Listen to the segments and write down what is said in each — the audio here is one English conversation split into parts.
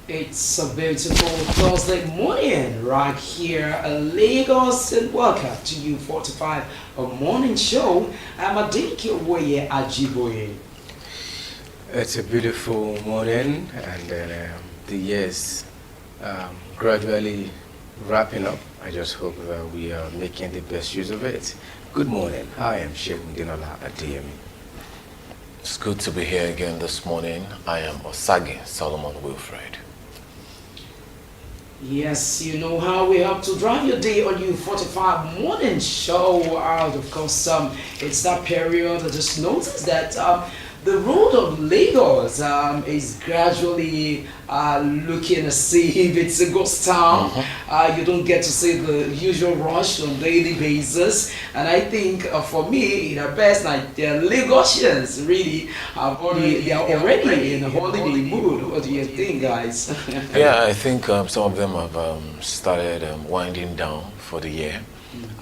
It's a beautiful Thursday morning right here in Lagos, and welcome to you 45 a morning show. I'm Adiki Owoye Ajiboye. It's a beautiful morning, and then the year's gradually wrapping up. I just hope that we are making the best use of it. Good morning. I am Sheikh Dinola Adeyemi. It's good to be here again this morning. I am Osage Solomon Wilfred. Yes, you know how we have to drive your day on you 45 morning show out. Of course, it's that period. I just noticed that the road of Lagos is gradually looking as if it's a ghost town. You don't get to see the usual rush on daily basis, and I think for me, the best like the Lagosians really they are already in a holiday mood. What do you think, guys? Yeah, I think some of them have started winding down for the year,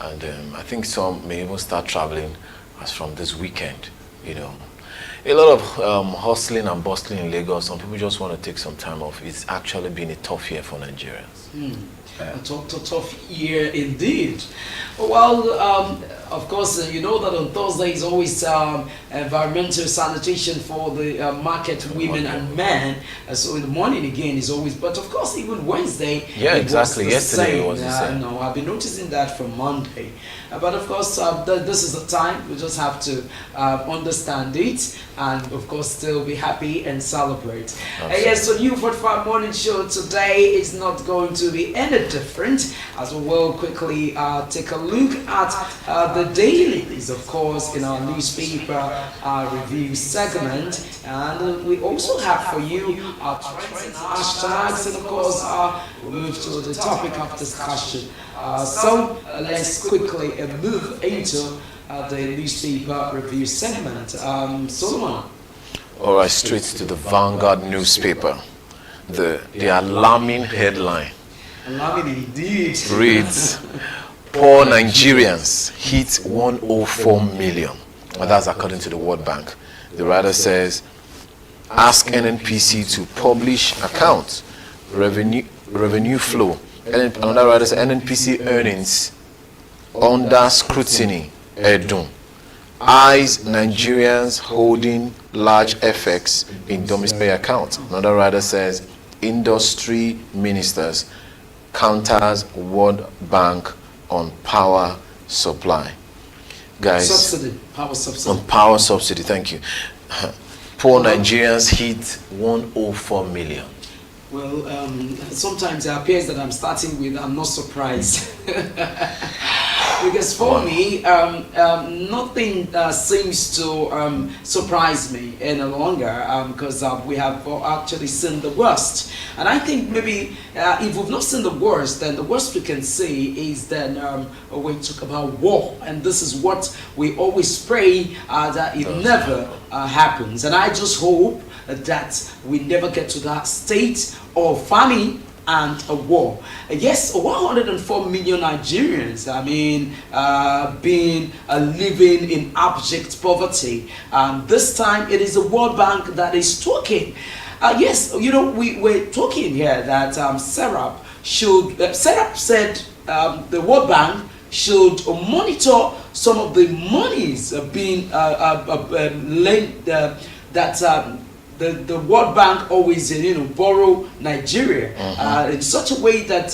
and I think some may even start traveling as from this weekend. You know, a lot of hustling and bustling in Lagos. Some people just want to take some time off. It's actually been a tough year for Nigerians. A tough year indeed. Well, of course, you know that on Thursday is always environmental sanitation for the market women and men. So in the morning again is always, but of course even Wednesday. Yeah, exactly. Yesterday it was the same. No, I've been noticing that from Monday. But of course, this is the time. We just have to understand it and of course still be happy and celebrate. Yes, so new 45 morning show today is not going to be any different, as we will quickly take a look at the dailies, of course, in our newspaper review segment, and we also have for you our trends and hashtags, and of course we'll move to the topic of discussion. So let's quickly move into the newspaper review segment. Solomon. All right, straight to the Vanguard newspaper. The alarming headline Alarming indeed. reads, "Poor Nigerians hit 104 million." And that's according to the World Bank. The writer says, "Ask NNPC to publish accounts, revenue flow." And another writer says, "NNPC earnings under scrutiny, Edun. Eyes Nigerians holding large FX in domestic accounts." Another writer says, "Industry ministers counters World Bank on power supply." Guys, Subsidy, power subsidy. on power subsidy, thank you. Poor Nigerians hit 104 million. Well, sometimes it appears that I'm starting with I'm not surprised. Because for me, nothing seems to surprise me any longer because we have actually seen the worst. And I think maybe if we've not seen the worst, then the worst we can say is then when we talk about war. And this is what we always pray that it never happens. And I just hope that we never get to that state of famine and a war. Yes, 104 million Nigerians, I mean, living in abject poverty. This time it is the World Bank that is talking. Yes, you know, we're talking here that Serap said the World Bank should monitor some of the monies being lent that the World Bank always borrow Nigeria in such a way that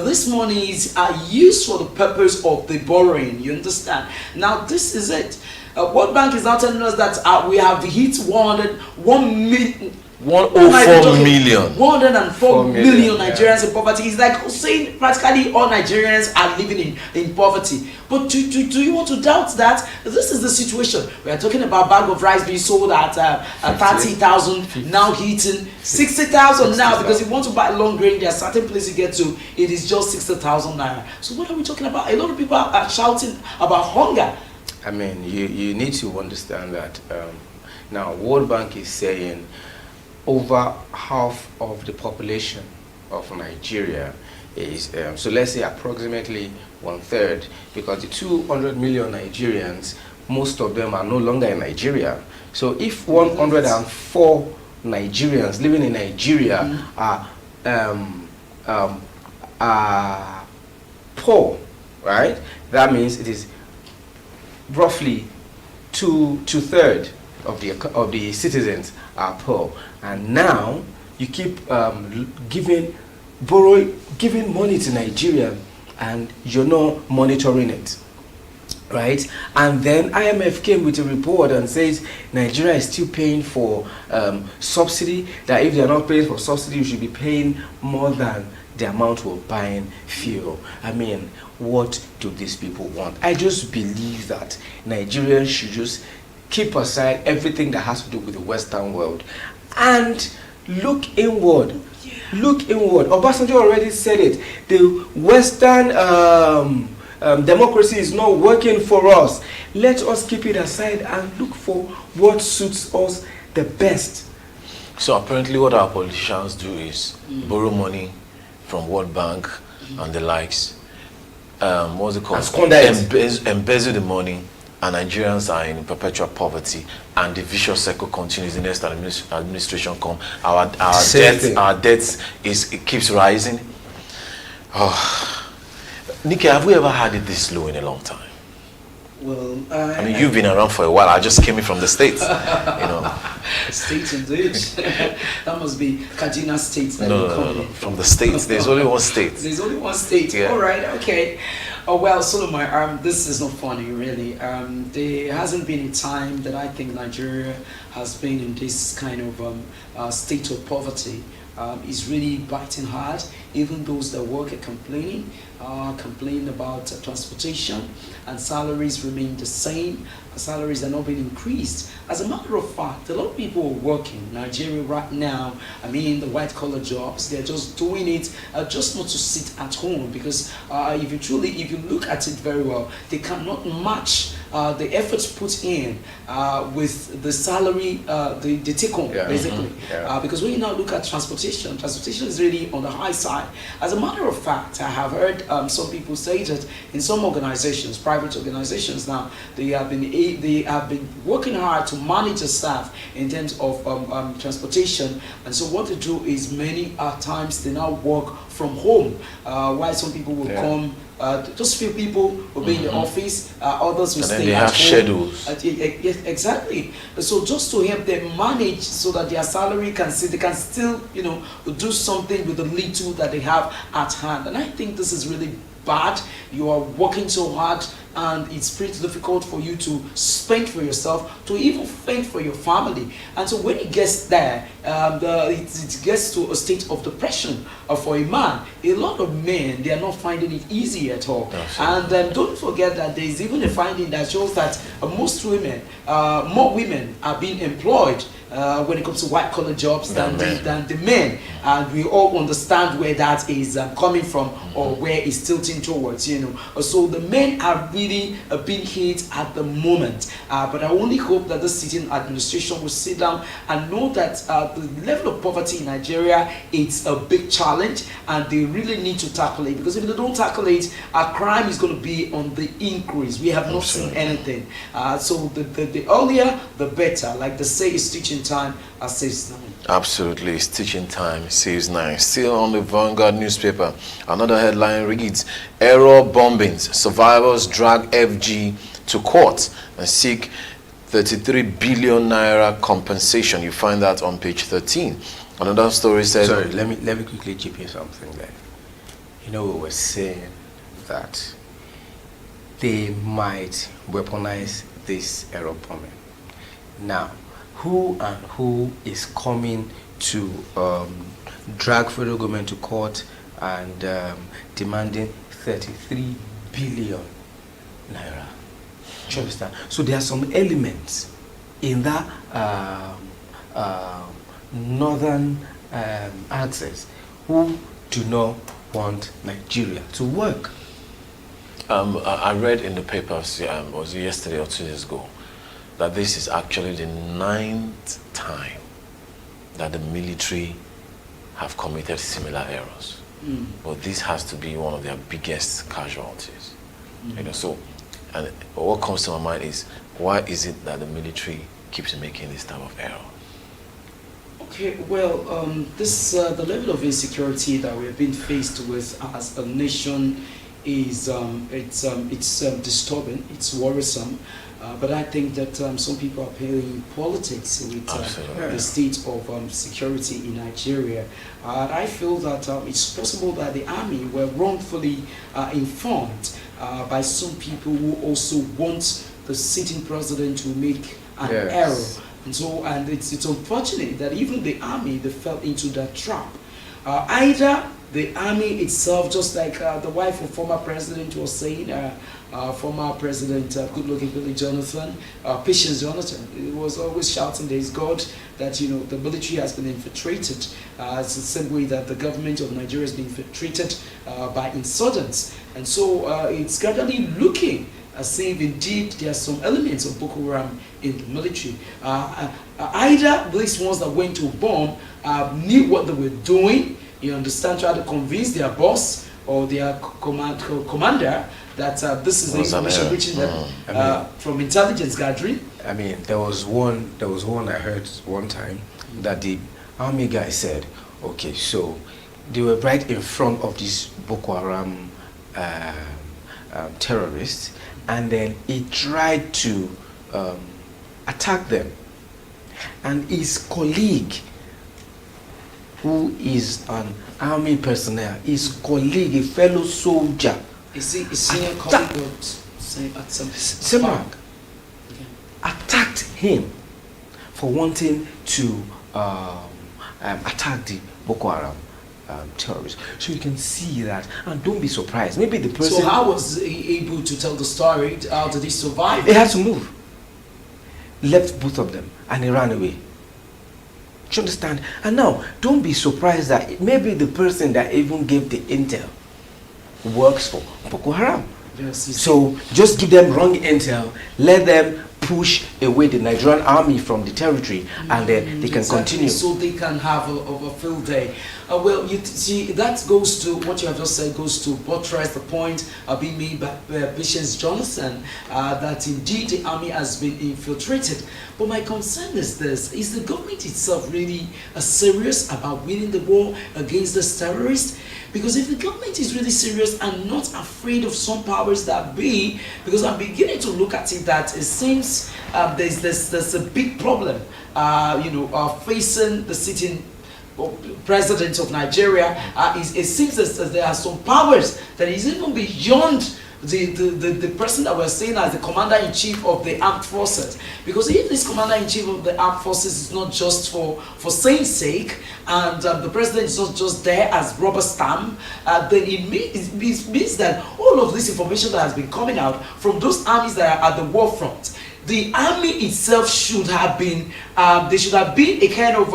these monies are used for the purpose of the borrowing. You understand? Now this is it. World Bank is now telling us that we have hit 101 million. 104 million. 104 million Nigerians in poverty. It's like saying practically all Nigerians are living in poverty. But do you want to doubt that? This is the situation. We are talking about a bag of rice being sold at 30,000, now hitting 60,000 now, because if you want to buy long grain, there are certain places you get to, it is just 60,000 naira. So what are we talking about? A lot of people are shouting about hunger. I mean, you need to understand that now World Bank is saying over half of the population of Nigeria is, so let's say approximately 1/3, because the 200 million Nigerians, most of them are no longer in Nigeria. So if 104 Nigerians living in Nigeria are um, um, are poor, right? That means it is roughly two-thirds of the citizens are poor, and now you keep giving money to Nigeria, and you're not monitoring it, right? And then IMF came with a report and says Nigeria is still paying for subsidy, that if they are not paying for subsidy, you should be paying more than the amount we're buying fuel. I mean, what do these people want? I just believe that Nigerians should just keep aside everything that has to do with the Western world and look inward. Look inward. Obasanjo already said it. The Western democracy is not working for us. Let us keep it aside and look for what suits us the best. So apparently what our politicians do is borrow money from World Bank and the likes. What's it called? Embezzle the money, and Nigerians are in perpetual poverty, and the vicious cycle continues. The next administration come, our debts it keeps rising. Oh. Nikki, have we ever had it this low in a long time? Well, I mean, you've been around for a while. I just came in from the States, you know. States indeed. That must be Kaduna State. No. From the States. There's only one state. There's only one state. Yeah. All right, okay. Oh, well, Solomon, this is not funny, really. There hasn't been a time that I think Nigeria has been in this kind of state of poverty. It's really biting hard. Even those that work are complaining about transportation, and salaries remain the same. Salaries are not being increased. As a matter of fact, a lot of people are working in Nigeria right now. I mean, the white-collar jobs, they're just doing it just not to sit at home, because if you look at it very well, they cannot match the efforts put in with the salary, the take-home, basically. Because when you now look at transportation is really on the high side. As a matter of fact, I have heard some people say that in some organizations, private organizations now, they have been working hard to manage the staff in terms of transportation, and so what they do is many times they now work from home, while some people will come. Just few people will be in the office, others will stay at home. Schedules. Yes, exactly. So just to help them manage so that their salary they can still, do something with the little that they have at hand. And I think this is really bad. You are working so hard, and it's pretty difficult for you to spend for yourself, to even fend for your family. And so when it gets there, it gets to a state of depression for a man. A lot of men, they are not finding it easy at all. Absolutely. And don't forget that there is even a finding that shows that most women, more women are being employed when it comes to white-collar jobs than the men. And we all understand where that is coming from, or where it's tilting towards, So the men are really being hit at the moment. But I only hope that the sitting administration will sit down and know that the level of poverty in Nigeria, it's a big challenge, and they really need to tackle it. Because if they don't tackle it, our crime is going to be on the increase. We have not seen anything. So the earlier, the better. Like they say, it's teaching time saves 9. Absolutely, it's teaching time saves 9. Still on the Vanguard newspaper, another headline reads: Error bombings, survivors drag FG to court and seek 33 billion naira compensation. You find that on page 13. Another story says... Sorry, let me quickly chip in something there. We were saying that they might weaponize this error bombing. Now, who is coming to drag federal government to court and demanding 33 billion naira? Do you understand? So there are some elements in that northern axis who do not want Nigeria to work. I read in the papers, was it yesterday or 2 days ago, that this is actually the 9th time that the military have committed similar errors. But this has to be one of their biggest casualties. So, and what comes to my mind is, why is it that the military keeps making this type of error? Okay, well, the level of insecurity that we have been faced with as a nation is disturbing. It's worrisome. But I think that some people are playing politics with the state of security in Nigeria. I feel that it's possible that the army were wrongfully informed by some people who also want the sitting president to make an error. And so, and it's unfortunate that even the army, they fell into that trap. Either the army itself, just like the wife of former president was saying, former president, good-looking Billy Jonathan, Patience Jonathan, he was always shouting, there is God, that the military has been infiltrated. It's the same way that the government of Nigeria has been infiltrated by insurgents. And so it's gradually looking as if indeed there are some elements of Boko Haram in the military. Either these ones that went to bomb knew what they were doing, you understand, try to convince their boss or their commander that this is the information reaching them from intelligence gathering. I mean, there was one I heard one time that the army guy said, okay, so they were right in front of these Boko Haram terrorists, and then he tried to attack them, and his colleague, who is an army personnel, his colleague, a fellow soldier, is he a colleague at some attacked him for wanting to attack the Boko Haram terrorists. So you can see that, and don't be surprised. Maybe the person. So how was he able to tell the story? How did he survive? He had to move. Left both of them, and he ran away. Do you understand? And now, don't be surprised that maybe the person that even gave the intel works for Boko Haram. Yes, so just give them wrong intel, let them push away the Nigerian army from the territory, and then they can continue. So they can have a field day. Well, you see, that goes to what you have just said, goes to buttress the point being made by Patience Johnson, that indeed the army has been infiltrated. But my concern is this: is the government itself really serious about winning the war against this terrorist? Because if the government is really serious and not afraid of some powers that be, because I'm beginning to look at it that it seems there's a big problem, facing the sitting president of Nigeria. It seems that there are some powers that is even beyond the person that we're saying as the commander-in-chief of the armed forces. Because if this commander-in-chief of the armed forces is not just for saying sake, and the president is not just there as rubber stamp, then it means that all of this information that has been coming out from those armies that are at the war front, the army itself should have been, there should have been a kind of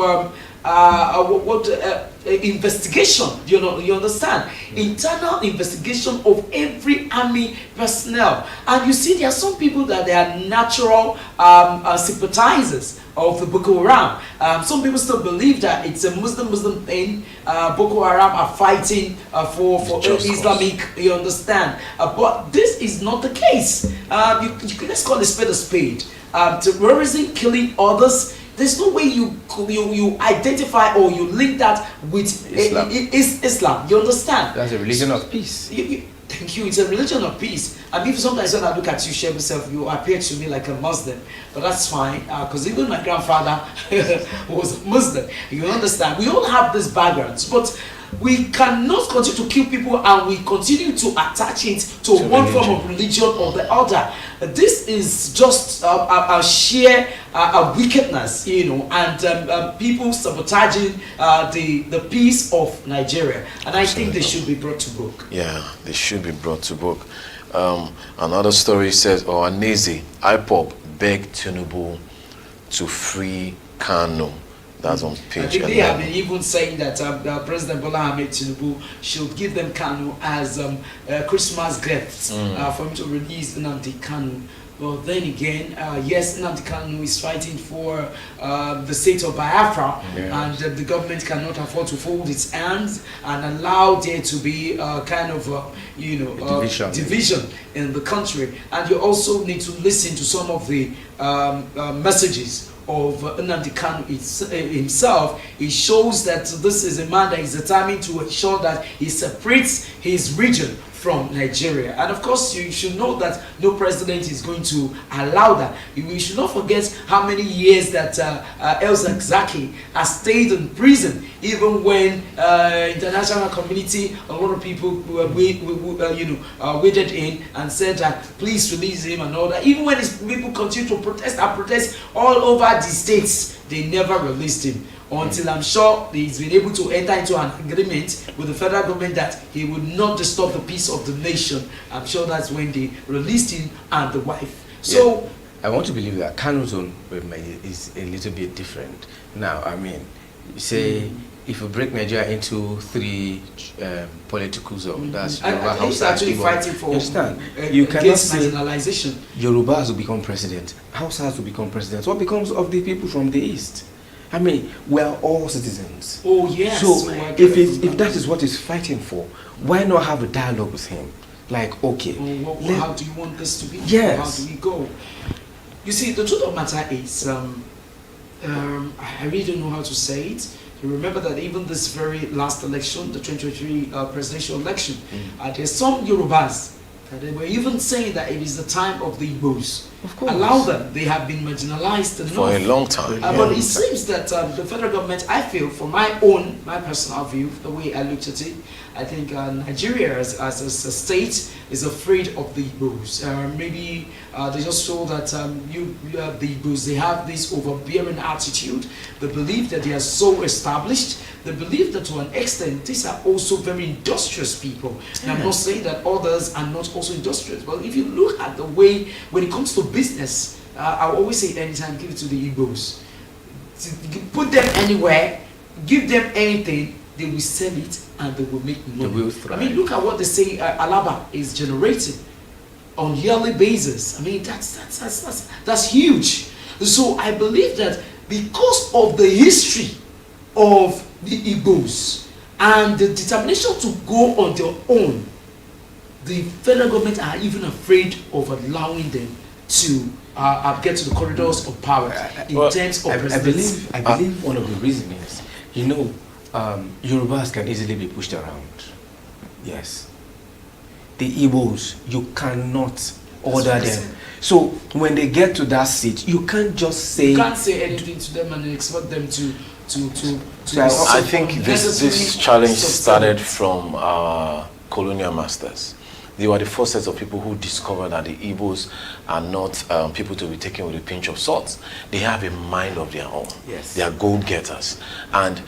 investigation, you understand? Internal investigation of every army personnel. And you see, there are some people that they are natural sympathizers of the Boko Haram. Some people still believe that it's a Muslim thing. Boko Haram are fighting for Islamic, you understand? But this is not the case. Let's call a spade. Terrorism, killing others, there's no way you identify or you link that with Islam. You understand? That's a religion of peace. Thank you. It's a religion of peace. And if sometimes when I look at you, Sheikh yourself, you appear to me like a Muslim. But that's fine, because even my grandfather was Muslim. You understand? We all have these backgrounds, but we cannot continue to kill people and we continue to attach it to one form of religion or the other. This is just a sheer wickedness, and people sabotaging the peace of Nigeria. And I think they should be brought to book. Yeah, they should be brought to book. Another story says, Aneze, IPOB begged Tinubu to free Kano. That's on page 11. I think they have been even saying that President Bola Ahmed Tinubu should give them Kanu as Christmas gifts for him to release Nnamdi Kanu. But then again, yes, Nnamdi Kanu is fighting for the state of Biafra, and the government cannot afford to fold its hands and allow there to be kind of division in the country. And you also need to listen to some of the messages of Nnamdi Kanu himself, it shows that this is a man that is determined to ensure that he separates his region from Nigeria. And of course, you should know that no president is going to allow that. We should not forget how many years that El Zakzaky has stayed in prison, even when international community, a lot of people waded in and said that please release him and all that. Even when his people continue to protest and protest all over the states, they never released him. Until I'm sure he's been able to enter into an agreement with the federal government that he would not disturb the peace of the nation. I'm sure that's when they released him and the wife. So I want to believe that Kanu's own is a little bit different. Now, I mean, you say if you break Nigeria into 3 political zones, that's Yoruba, he's actually fighting for you cannot say marginalization. Yorubas will become president, Hausas will become president. What becomes of the people from the east? I mean, we are all citizens. Oh yes. So if that is what he's fighting for, why not have a dialogue with him? Like, okay, how do you want this to be? Yes. How do we go? You see, the truth of the matter is, I really don't know how to say it. You remember that even this very last election, the 2023 presidential election, there's some Yorubas that they were even saying that it is the time of the Igbos. Of course. Allow them. They have been marginalized enough. For a long time. But it seems that the federal government, I feel, from my personal view, the way I looked at it, I think Nigeria as a state is afraid of the Igbos. Maybe they just show that the Igbos, they have this overbearing attitude. They believe that they are so established. They believe that to an extent, these are also very industrious people. And I'm not saying that others are not also industrious. But if you look at the way, when it comes to business, I always say anytime, give it to the Igbos. Put them anywhere, give them anything, they will sell it and they will make money. They will thrive. I mean, look at what they say Alaba is generating on yearly basis. I mean, that's huge. So I believe that because of the history of the Igbos and the determination to go on their own, the federal government are even afraid of allowing them to get to the corridors of power in terms of presidency. I believe one of the reasons is, Yorubas can easily be pushed around. Yes. The Igbos, you cannot order them. So when they get to that seat, you can't just say... You can't say anything to them and expect them to I think this challenge started from colonial masters. They were the first set of people who discovered that the Igbos are not people to be taken with a pinch of salt. They have a mind of their own. Yes. They are go-getters. And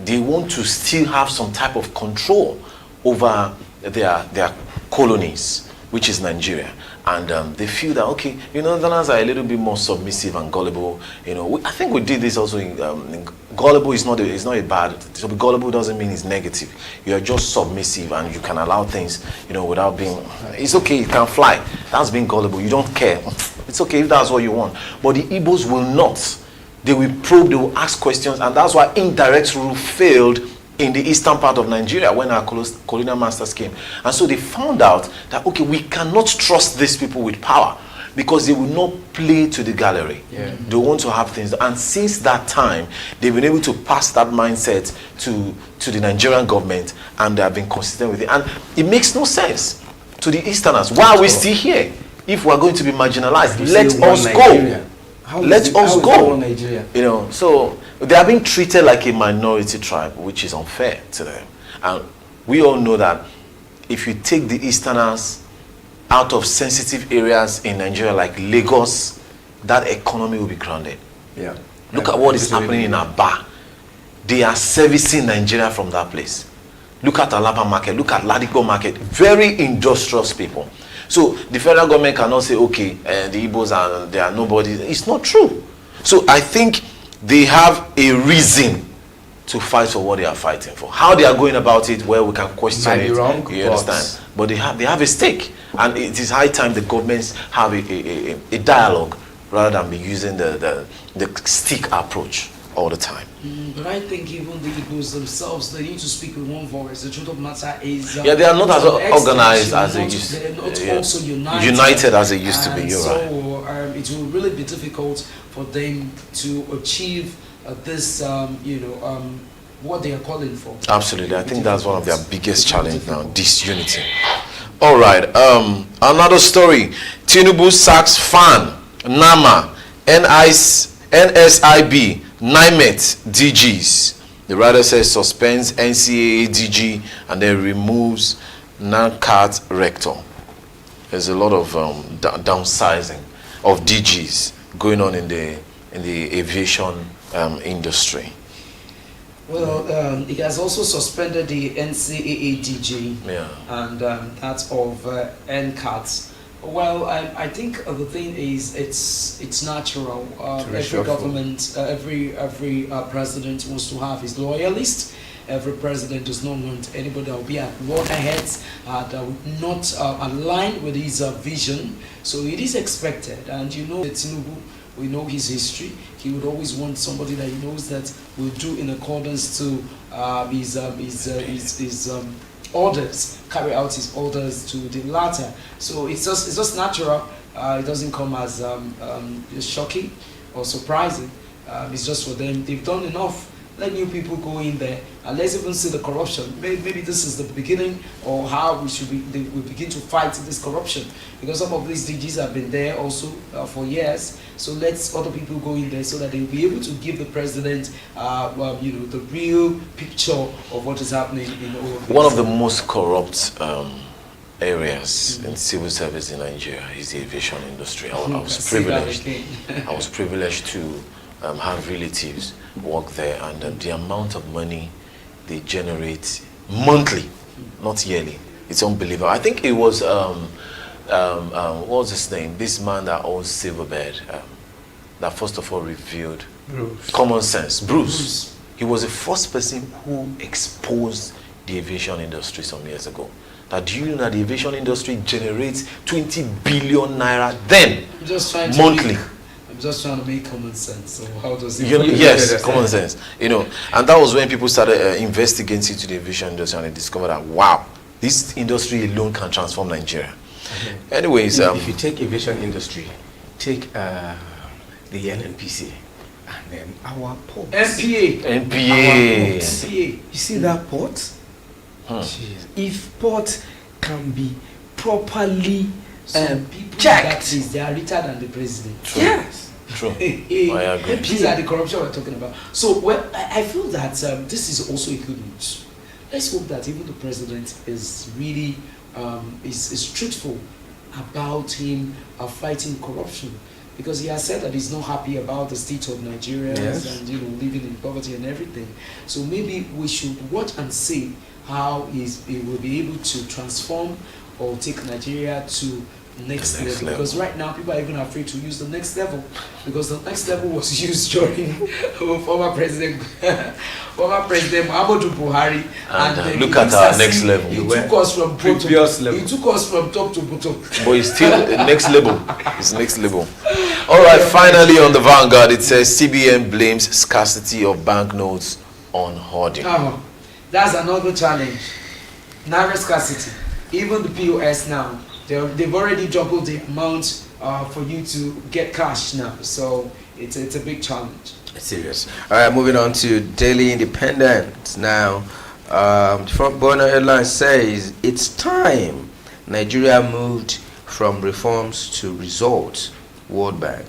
they want to still have some type of control over their colonies, which is Nigeria. And they feel that, okay, Northerners are a little bit more submissive and gullible. I think we did this also in gullible is not a bad. So gullible doesn't mean it's negative. You are just submissive and you can allow things, without being. It's okay, you can fly. That's being gullible. You don't care. It's okay if that's what you want. But the Igbos will not. They will probe. They will ask questions, and that's why indirect rule failed in the eastern part of Nigeria when our colonial masters came. And so they found out that, okay, we cannot trust these people with power because they will not play to the gallery. Yeah. They want to have things. And since that time, they've been able to pass that mindset to the Nigerian government, and they have been consistent with it. And it makes no sense to the Easterners. Why are we still here if we're going to be marginalized? Let us go. Let us go. So they are being treated like a minority tribe, which is unfair to them. And we all know that if you take the Easterners out of sensitive areas in Nigeria like Lagos, that economy will be grounded. Yeah. Look at what is happening in Aba. They are servicing Nigeria from that place. Look at Alaba market, look at Ladipo market. Very industrious people. So the federal government cannot say, okay, the Igbos they are nobody. It's not true. So I think they have a reason to fight for what they are fighting for. How they are going about it, well, we can question Might be it. wrong, you understand? But they have a stake, and it is high time the governments have a dialogue rather than be using the stick approach all the time. But I think even the Igbos themselves, they need to speak with one voice. The truth of the matter is... they are not as organized as they used to be. They're not also united as they used to be. You're so, right. it will really be difficult for them to achieve this, what they are calling for. Absolutely. I think that's one of their biggest challenge now, disunity. All right. Another story. Tinubu sacks FAN, NAMA, NSIB, NIMET, DGs. The writer says suspends NCAA DG and then removes NANCAT rector. There's a lot of downsizing of DGs going on in the aviation industry. Well, it has also suspended the NCAA DG and that of NCAT. Well, I think the thing is it's natural. Every government, every president wants to have his loyalists. Every president does not want anybody that will be at loggerheads, that will not align with his vision. So it is expected, and Tinubu, we know his history. He would always want somebody that he knows that will do in accordance to his orders, carry out his orders to the latter. So it's just natural. It doesn't come as shocking or surprising. It's just for them. They've done enough. Let new people go in there and let's even see the corruption. Maybe this is the beginning or how we begin to fight this corruption, because some of these DGs have been there also for years. So let's other people go in there so that they'll be able to give the president, the real picture of what is happening in all of this. One of the most corrupt areas in civil service in Nigeria is the aviation industry. I was privileged. I was privileged to have relatives work there, and the amount of money they generate monthly, not yearly, it's unbelievable. I think it was what was his name? This man that owns Silverbird, that first of all revealed common sense. Bruce. He was the first person who exposed the aviation industry some years ago. That do you know that the aviation industry generates 20 billion naira then monthly? I'm just trying to make common sense. So how does it? Yes, common sense. And that was when people started investigating into the aviation industry, and they discovered that wow, this industry alone can transform Nigeria. Anyways, if you take aviation industry, take the NNPC, and then our ports. NPA. You see that port? If port can be properly checked, they are richer than the president. True. Yes. True. I agree. These are the corruption we're talking about. So I feel that this is also a good news. Let's hope that even the president is really is truthful about him fighting corruption, because he has said that he's not happy about the state of Nigeria and living in poverty and everything. So maybe we should watch and see how he will be able to transform or take Nigeria to next level. Because right now people are even afraid to use the next level, because the next level was used during former president Muhammadu Buhari, and look at our next level. He took us from top to bottom. But it's still next level. It's next level. All right, finally on the Vanguard it says CBN blames scarcity of banknotes on hoarding. That's another challenge. Naira scarcity. Even the POS now, they've already doubled the amount for you to get cash now. So it's a big challenge. It's serious. All right, moving on to Daily Independent. Now, the front burner headline says, it's time Nigeria moved from reforms to results, World Bank.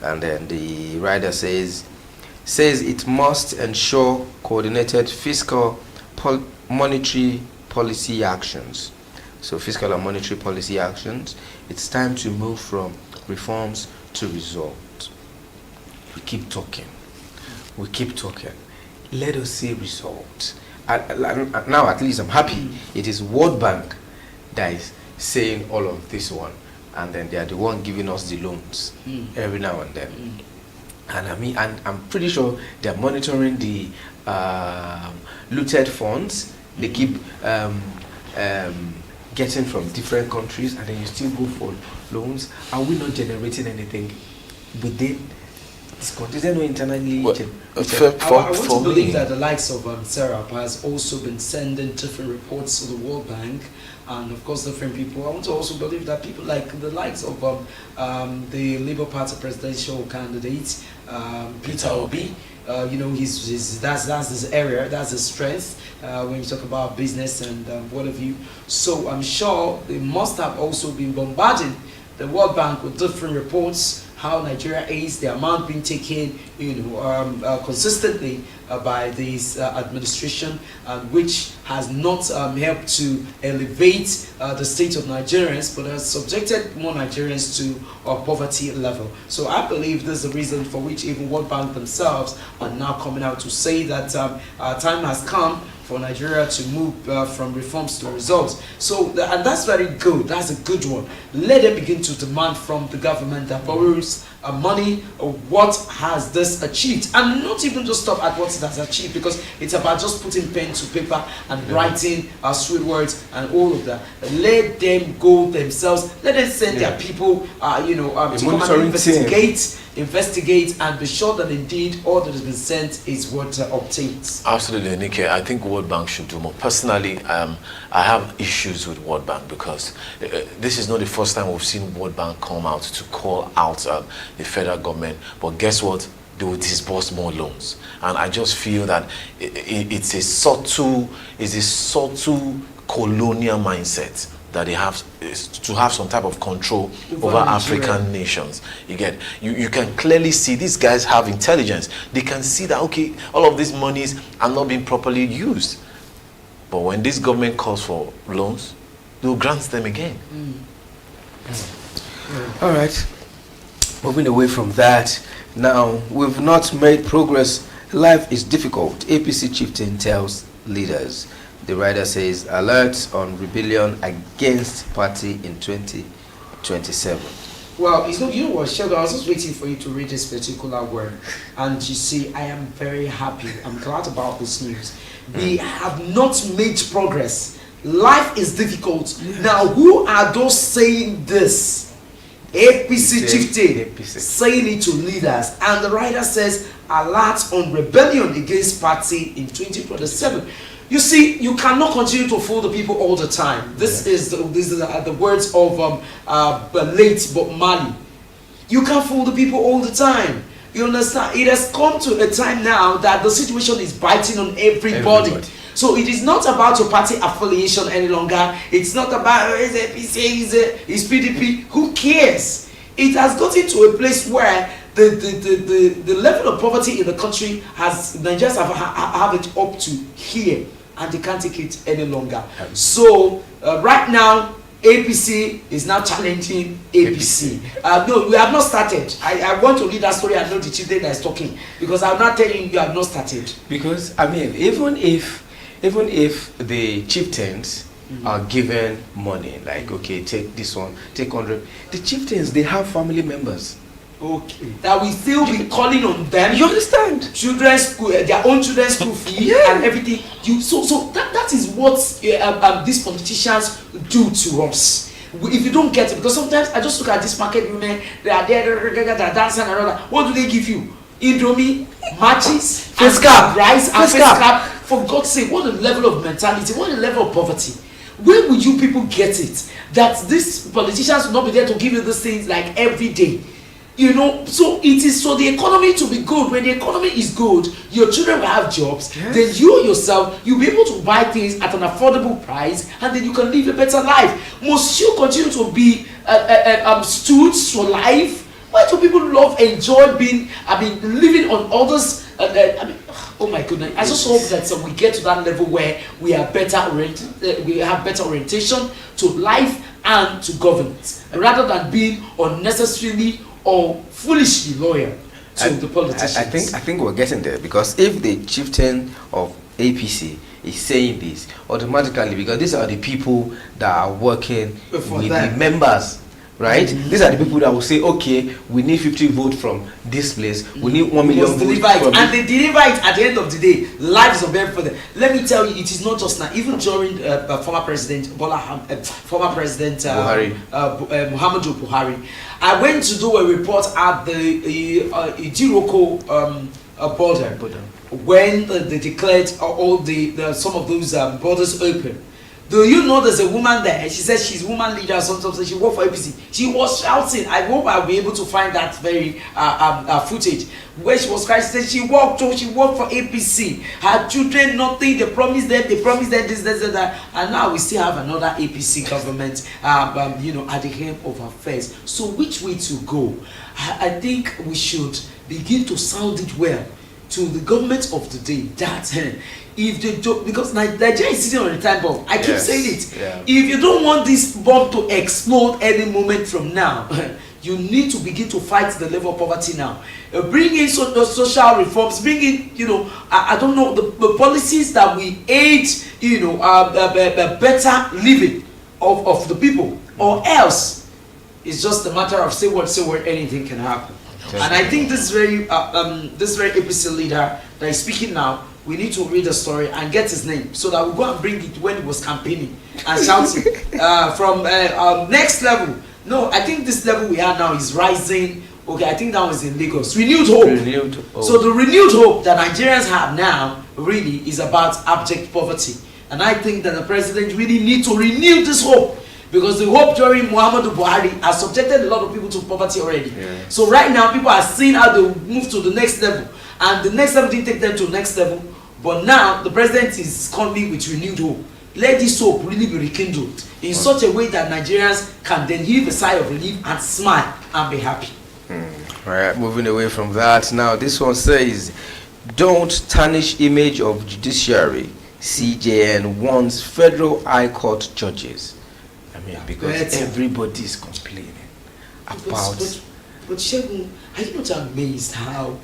And then the writer says it must ensure coordinated fiscal monetary policy actions. So fiscal and monetary policy actions. It's time to move from reforms to results. We keep talking. Let us see results. Now at least I'm happy. It is World Bank that is saying all of this one, and then they are the one giving us the loans every now and then. And I'm pretty sure they're monitoring the looted funds. They keep getting from different countries, and then you still go for loans. Are we not generating anything within Is there no internally? Well, I want to for believe me, that the likes of Serap has also been sending different reports to the World Bank, and of course different people. I want to also believe that people like the likes of the Labour Party presidential candidate, Peter Obi. That's his area, that's his strength when you talk about business and what have you. So I'm sure they must have also been bombarding the World Bank with different reports how Nigeria is, the amount being taken, consistently by this administration, which has not helped to elevate the state of Nigerians, but has subjected more Nigerians to a poverty level. So I believe this is the reason for which even World Bank themselves are now coming out to say that time has come for Nigeria to move from reforms to results. So, and that's very good. That's a good one. Let them begin to demand from the government that borrows money. What has this achieved? And not even just stop at what it has achieved, because it's about just putting pen to paper and writing sweet words and all of that. Let them go themselves. Let them send their people, to come and investigate and be sure that indeed all that has been sent is what obtains. Absolutely, Nike. I think World Bank should do more. Personally, I have issues with World Bank because this is not the first time we've seen World Bank come out to call out the federal government. But guess what? They will disburse more loans, and I just feel that it's a subtle colonial mindset that they have to have some type of control over African nations. You can clearly see these guys have intelligence. They can see that, okay, all of these monies are not being properly used. But when this government calls for loans, they'll grant them again. All right. Moving away from that, now we've not made progress. Life is difficult. APC chieftain tells leaders. The writer says, alerts on rebellion against party in 2027. Well, you know what, Sheldon, I was just waiting for you to read this particular word. And you see, I am very happy. I'm glad about this news. We have not made progress. Life is difficult. Now, who are those saying this? APC chieftain saying it to leaders. And the writer says, alerts on rebellion against party in 2027. You see, you cannot continue to fool the people all the time. This is the words of late Bob Marley. You can't fool the people all the time. You understand? It has come to a time now that the situation is biting on everybody. So it is not about your party affiliation any longer. It's not about is APC, is PDP. Who cares? It has gotten to a place where the level of poverty in the country Nigerians have it up to here, and they can't take it any longer. So right now, APC is now challenging APC. No, we have not started. I want to read that story and know the chieftain that is talking, because I'm not telling you have not started. Because I mean, even if the chieftains are given money, like, okay, take this one, take 100, the chieftains, they have family members. Okay. That we still be calling on them. You understand? Children's school, their own children's school fee and everything. So that is what these politicians do to us. If you don't get it, because sometimes I just look at this market women, they are there, they're dancing and all that. What do they give you? Indomie, matches, face cap, rice, and face cap. For God's sake, what a level of mentality, what a level of poverty. Where will you people get it? That these politicians will not be there to give you these things like every day. You know, so it is for the economy to be good. When the economy is good, your children will have jobs. Yes. Then you yourself, you'll be able to buy things at an affordable price, and then you can live a better life. Must you continue to be stooges for life? Why do people love, enjoy living on others? Oh my goodness! I just hope that we get to that level where we are better oriented. We have better orientation to life and to governance, rather than being unnecessarily or foolishly loyal to the politicians. I think we're getting there, because if the chieftain of APC is saying this, automatically, because these are the people that are working with the members right? These are the people that will say, okay, we need 50 votes from this place, we need 1 million votes deliver it, and they deliver it at the end of the day. Lives of them for them. Let me tell you, it is not just now. Even during former President Buhari, Muhammadu Buhari, I went to do a report at the Ijiroko border when they declared all the some of those borders open. Do you know there's a woman there? She says she's woman leader. Sometimes she worked for APC. She was shouting. I hope I'll be able to find that very footage where she was crying. She said she worked for APC. Her children, nothing. They promised them this, that. And now we still have another APC government, at the helm of affairs. So which way to go? I think we should begin to sound it well to the government of the day that if they do, because Nigeria is sitting on a time bomb. I keep saying it. Yeah. If you don't want this bomb to explode any moment from now, you need to begin to fight the level of poverty now. Bring in social reforms. Bring in, I don't know, the policies that we aid, better living of the people, or else it's just a matter of say what, anything can happen. And I think this very APC leader that is speaking now, we need to read the story and get his name so that we go and bring it when he was campaigning and shouting from next level. No, I think this level we are now is rising. Okay, I think that was in Lagos. Renewed hope. So the renewed hope that Nigerians have now really is about abject poverty. And I think that the president really needs to renew this hope. Because the hope during Muhammadu Buhari has subjected a lot of people to poverty already. Yeah. So right now, people are seeing how they move to the next level. And the next level didn't take them to the next level. But now, the president is coming with renewed hope. Let this hope really be rekindled in such a way that Nigerians can then heave a sigh of relief and smile and be happy. All right, moving away from that. Now, this one says, don't tarnish image of judiciary. CJN warns federal high court judges. Because everybody is complaining about. But Shegun, are you not amazed how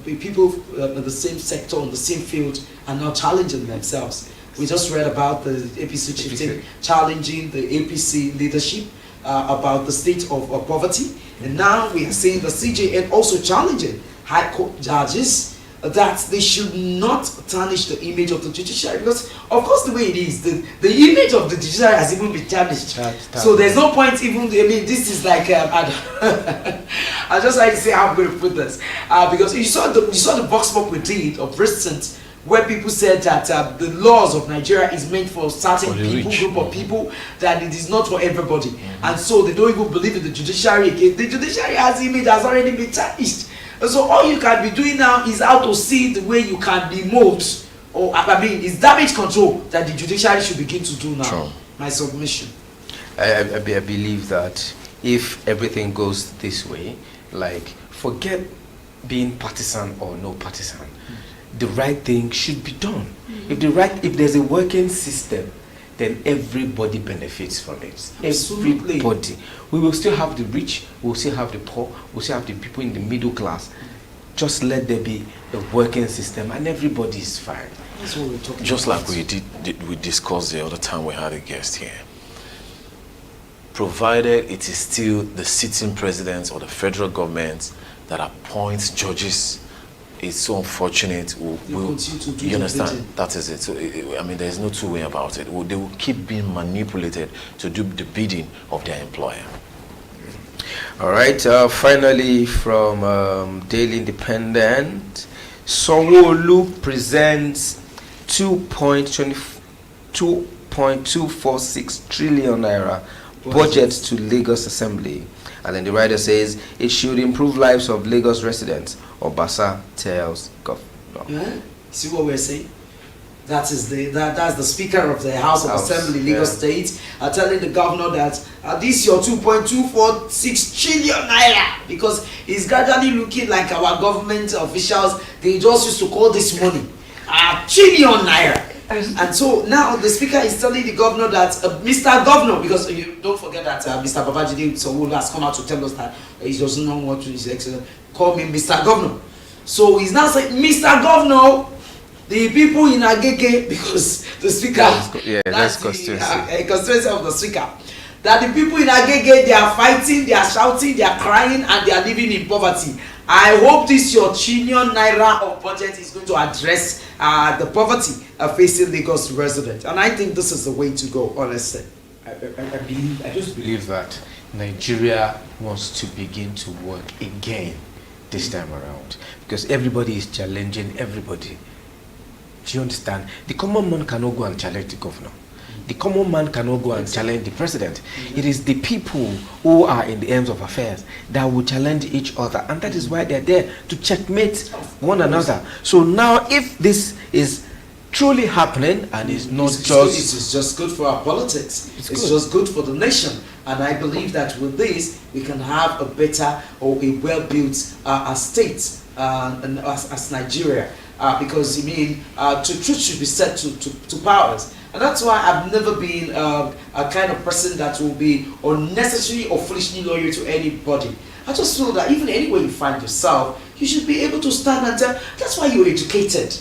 people in the same sector, in the same field, are now challenging themselves? We just read about the APC chieftain challenging the APC leadership about the state of poverty, and now we are seeing the CJN also challenging high court judges that they should not tarnish the image of the judiciary, because of course the way it is, the image of the judiciary has even been tarnished. So there's no point even, this is like, I just like to say how I'm going to put this, because you saw the vox pop we did of recent, where people said that the laws of Nigeria is meant for certain group of people, that it is not for everybody. And so they don't even believe in the judiciary again. The judiciary image has already been tarnished. So all you can be doing now is how to see the way you can be moved, or it's damage control that the judiciary should begin to do now. True. My submission. I believe that if everything goes this way, like forget being partisan or no partisan, the right thing should be done. If there's a working system, then everybody benefits from it. Absolutely. Everybody. We will still have the rich, we'll still have the poor, we'll still have the people in the middle class. Just let there be a working system and everybody is fine. That's what we're talking Just about. like we discussed the other time we had a guest here. Provided it is still the sitting president or the federal government that appoints judges, it's so unfortunate. You understand? That is it. So, there's no two way about it. They will keep being manipulated to do the bidding of their employer. All right. Finally, from Daily Independent, Sanwo-Olu presents 2.246 trillion naira budget to Lagos Assembly. And then the writer says it should improve lives of Lagos residents. Obasa tells governor. Yeah. See what we're saying? That's the Speaker of the House of Assembly, Lagos State, telling the governor that this is your 2.246 trillion naira, because he's gradually looking like our government officials. They just used to call this money trillion naira. And so now the Speaker is telling the governor that Mr. Governor, because you don't forget that Mr. Babajide Sanwo-Olu has come out to tell us that he doesn't know what to his excellence. Call me Mr. Governor. So he's now saying, Mr. Governor, the people in Agege, because the Speaker, that's constituency of the Speaker. that the people in Agege, they are fighting, they are shouting, they are crying, and they are living in poverty. I hope this your trillion naira of budget is going to address the poverty facing Lagos residents, and I think this is the way to go, honestly. I just believe that Nigeria wants to begin to work again this time around, because everybody is challenging everybody. Do you understand? The common man cannot go and challenge the governor. The common man cannot go and challenge the president. It is the people who are in the ends of affairs that will challenge each other, and that is why they're there, to checkmate one another. So now, if this is truly happening, and it's not it's just good for our politics, it's just good for the nation, and I believe that with this we can have a better or a well-built state and as Nigeria, because I mean truth should be said to powers. And that's why I've never been a kind of person that will be unnecessarily or foolishly loyal to anybody. I just feel that even anywhere you find yourself, you should be able to stand and tell. That's why you're educated.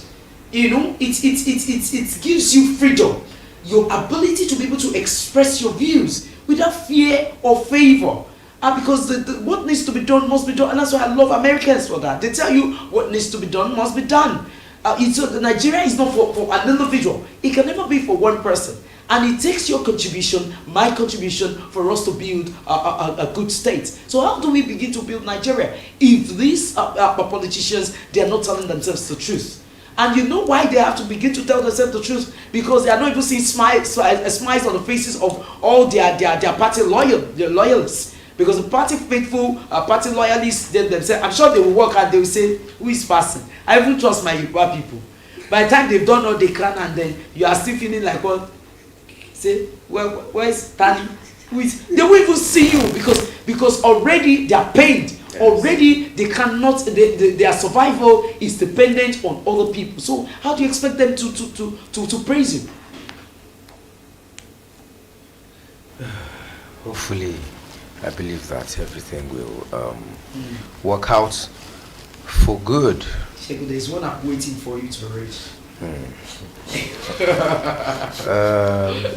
You know, it gives you freedom, your ability to be able to express your views without fear or favor. Because what needs to be done must be done, and that's why I love Americans for that. They tell you what needs to be done must be done. Nigeria is not for an individual. It can never be for one person. And it takes your contribution, my contribution, for us to build a good state. So how do we begin to build Nigeria if these politicians, they are not telling themselves the truth? And you know why they have to begin to tell themselves the truth? Because they are not even seeing smiles on the faces of all their party loyalists. Because the party faithful, party loyalists themselves, I'm sure they will work and they will say, who is fasting? I even trust my Yoruba people. By the time they've done all they can, and then you are still feeling like, what? Say, where's Tani? They will even see you because already they are pained. Yes. Already they cannot, their survival is dependent on other people. So how do you expect them to praise you? Hopefully, I believe that everything will work out for good. There's one I'm waiting for you to read.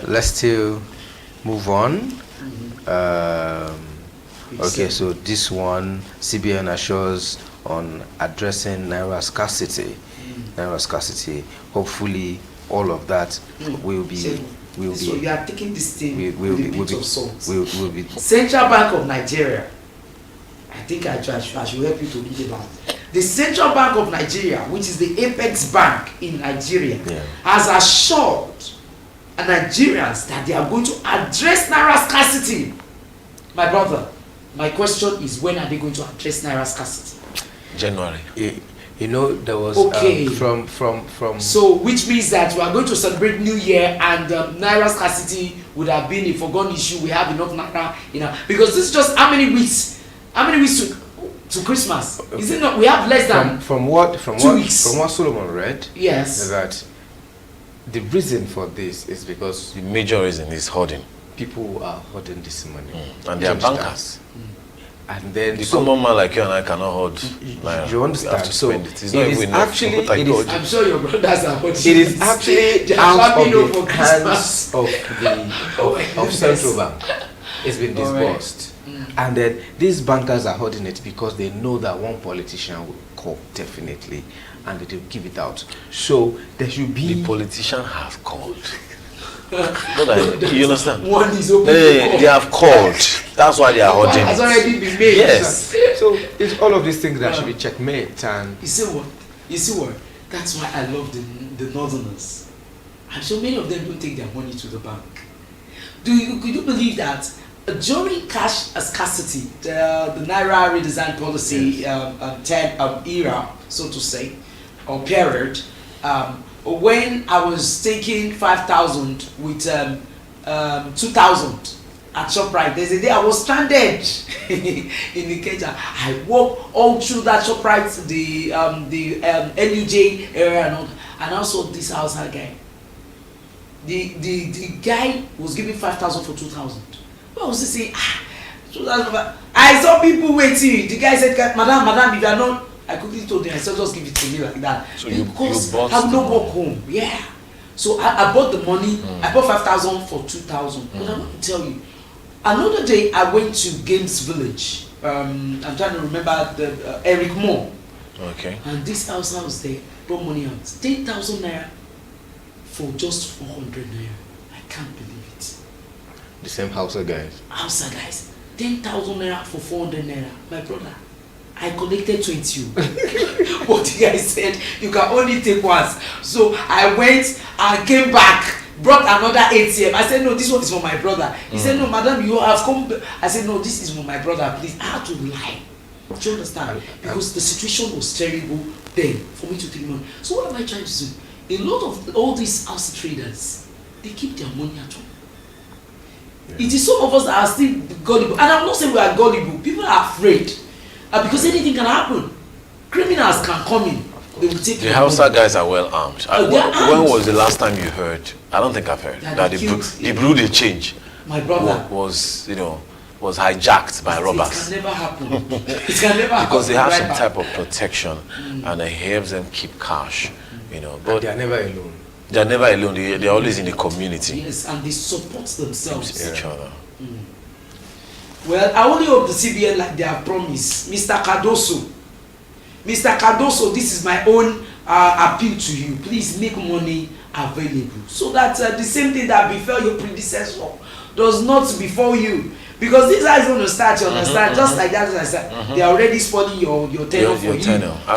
Let's still move on. Okay, so this one, CBN assures on addressing Naira scarcity. Naira scarcity. Hopefully, all of that will be. So you are taking this thing will with a be bit of salt. will be. Central Bank of Nigeria. I think I should help you to read about it. The Central Bank of Nigeria, which is the apex bank in Nigeria, has assured Nigerians that they are going to address Naira scarcity. My brother, my question is, when are they going to address Naira scarcity? January. You know, there was from so which means that we are going to celebrate New Year, and Naira scarcity would have been a forgone issue. We have enough Naira, because this is just how many weeks to Christmas? Is it not? We have less than from what 2 weeks. From what Solomon read. Yes. That the reason for this is because the major reason is hoarding. People are hoarding this money, and they are bankers. And then the common man like you and I cannot hoard. You understand? So it is not even actually. I'm sure your brothers are hoarding. It is actually out of the hands of Central Bank. It's been disbursed. And then these bankers are holding it because they know that one politician will call definitely, and they will give it out. So there should be. The politician have called. You understand? One is open. They have called. That's why they are holding. Has already been made. Yes. So it's all of these things that should be checkmate. And you see what? That's why I love the Northerners. I'm sure many of them don't take their money to the bank. Could you believe that? During cash scarcity, the Naira redesign policy era, so to say, or period, when I was taking 5,000 with 2,000 at ShopRite, there's a day I was stranded in Ikeja. I walked all through that ShopRite, the NUJ area, and also this outside guy. The guy was giving 5,000 for 2,000. I was just saying, I saw people waiting. The guy said, Madam, if you are not, I quickly told him, I said, just give it to me like that. So because you I have no walk home. Yeah. So I bought the money. I bought 5,000 for 2,000. But I want to tell you, Another day, I went to Games Village. I'm trying to remember the Eric Moore. Okay. And this house there brought money out. 10,000 naira for just 400 naira. I can't believe it. The same Hausa guys. Hausa guys. 10,000 naira for 400 naira. My brother, I collected 20. But the guy said, you can only take once. So I went and came back. Brought another ATM. I said, no, this one is for my brother. He said, no, madam, you have come. I said, no, this is for my brother, please. I had to lie. Do you understand? Because the situation was terrible then for me to take money. So what am I trying to do? A lot of all these house traders, they keep their money at home. Yeah. It is some of us that are still gullible. And I'm not saying we are gullible. People are afraid. Because anything can happen. Criminals can come in. They will take the Hausa guys are well armed. When was the last time you heard? I don't think I've heard that the blue they change. My brother was hijacked by robbers. It can never happen. It can never happen. Because they have some type of protection and it helps them keep cash. But they are never alone. They are never alone. They're always in the community. Yes, and they support themselves. Each other. Well, I only hope the CBN, like they have promised, Mr. Cardoso, this is my own appeal to you. Please make money available so that the same thing that befell your predecessor does not befall you. Because these guys don't start, you understand? Just like that, as I said, they are already spoiling your tenure for you.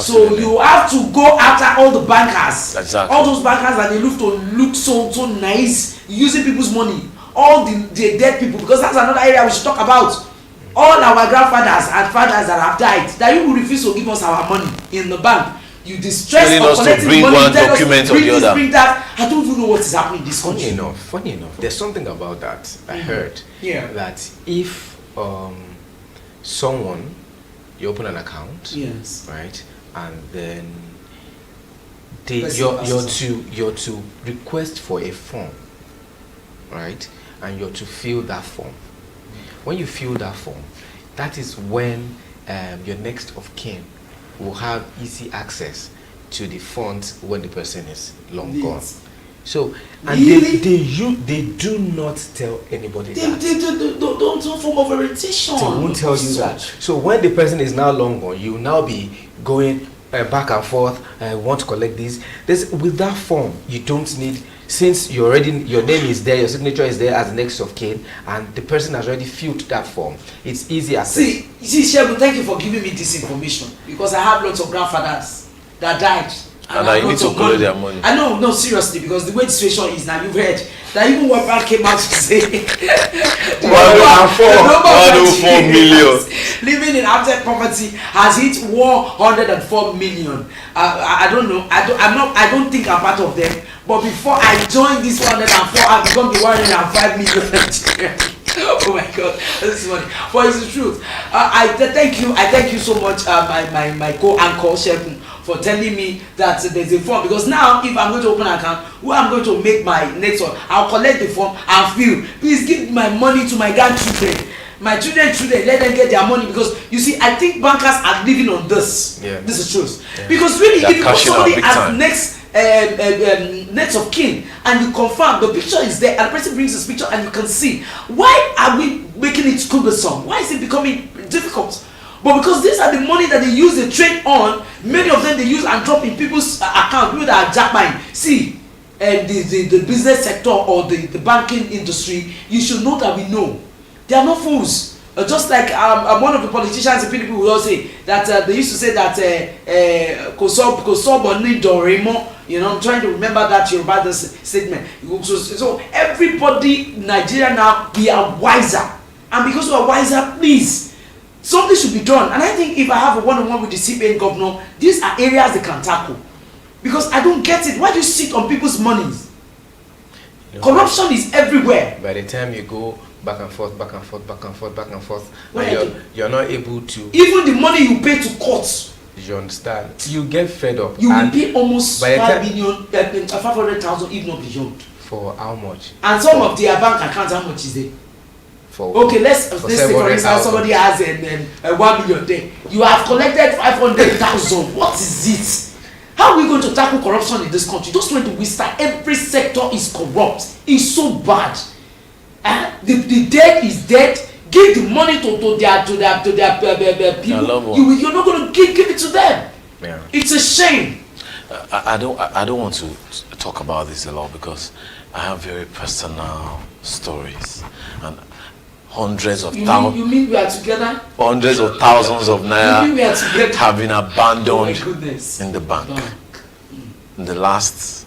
So you have to go after all the bankers. Exactly. All those bankers that they look so nice, using people's money. All the dead people, because that's another area we should talk about. All our grandfathers and fathers that have died, that you will refuse to give us our money in the bank. You distress us to bring one document or the other. Bring that. I don't even know what is happening in this country. Funny enough, there's something about that I heard. Yeah. That if someone, you open an account, yes, right, and then you're to request for a form, right, and you're to fill that form. When you fill that form, that is when your next of kin will have easy access to the funds when the person is long gone. So, and really? they do not tell anybody that. They don't form of orientation. They won't tell you that. So when the person is now long gone, you will now be going back and forth. Want to collect this. With that form, you don't need. Since your name is there, your signature is there as next of kin, and the person has already filled that form, it's easy access. See, Shegun, thank you for giving me this information, because I have lots of grandfathers that died. And I need to collect their money. I know, no, seriously, because the way the situation is now, you've heard that even one bank came out to say 104 million living in abject poverty has hit 104 million. I don't know. I don't think I'm part of them. But before I joined this 104, I've become the 105 million. Oh my God, this is funny. But it's the truth. I thank you so much, my co-anchor Shegun, for telling me that there's a form. Because now, if I'm going to open an account, where I'm going to make my next one, I'll collect the form and fill. Please give my money to my grandchildren. My children, let them get their money, because you see, I think bankers are living on this. Yeah. This is truth. Yeah. Because really, if you put somebody as next of kin and you confirm the picture is there and the person brings his picture and you can see, why are we making it cumbersome? Why is it becoming difficult? But because these are the money that they use the trade on, many of them they use and drop in people's account, people that are jackbuying. See, the business sector or the banking industry, you should know that we know they are not fools. Just like one of the politicians in PDP will also say that they used to say that Kosobo Doremo. You know, I'm trying to remember that Yoruba statement. So everybody in Nigeria now, we are wiser, and because we are wiser, please, something should be done. And I think if I have a one-on-one with the CBN governor, these are areas they can tackle. Because I don't get it. Why do you sit on people's monies? Corruption is everywhere. By the time you go back and forth, and you're not able to. Even the money you pay to courts. You understand? You get fed up. You will pay almost 500,000, if not beyond. For how much? And some of their bank accounts, how much is it? Okay, let's say for instance somebody has a 1 million there. You have collected 500,000. What is it? How are we going to tackle corruption in this country? Just when we start, every sector is corrupt. It's so bad. The dead is dead. Give the money to their people. You're not going to give it to them. Yeah. It's a shame. I don't want to talk about this a lot because I have very personal stories and hundreds of thousands. You mean we are together? Hundreds of thousands of naira You mean we are together? have been abandoned Oh my goodness. in the bank in the last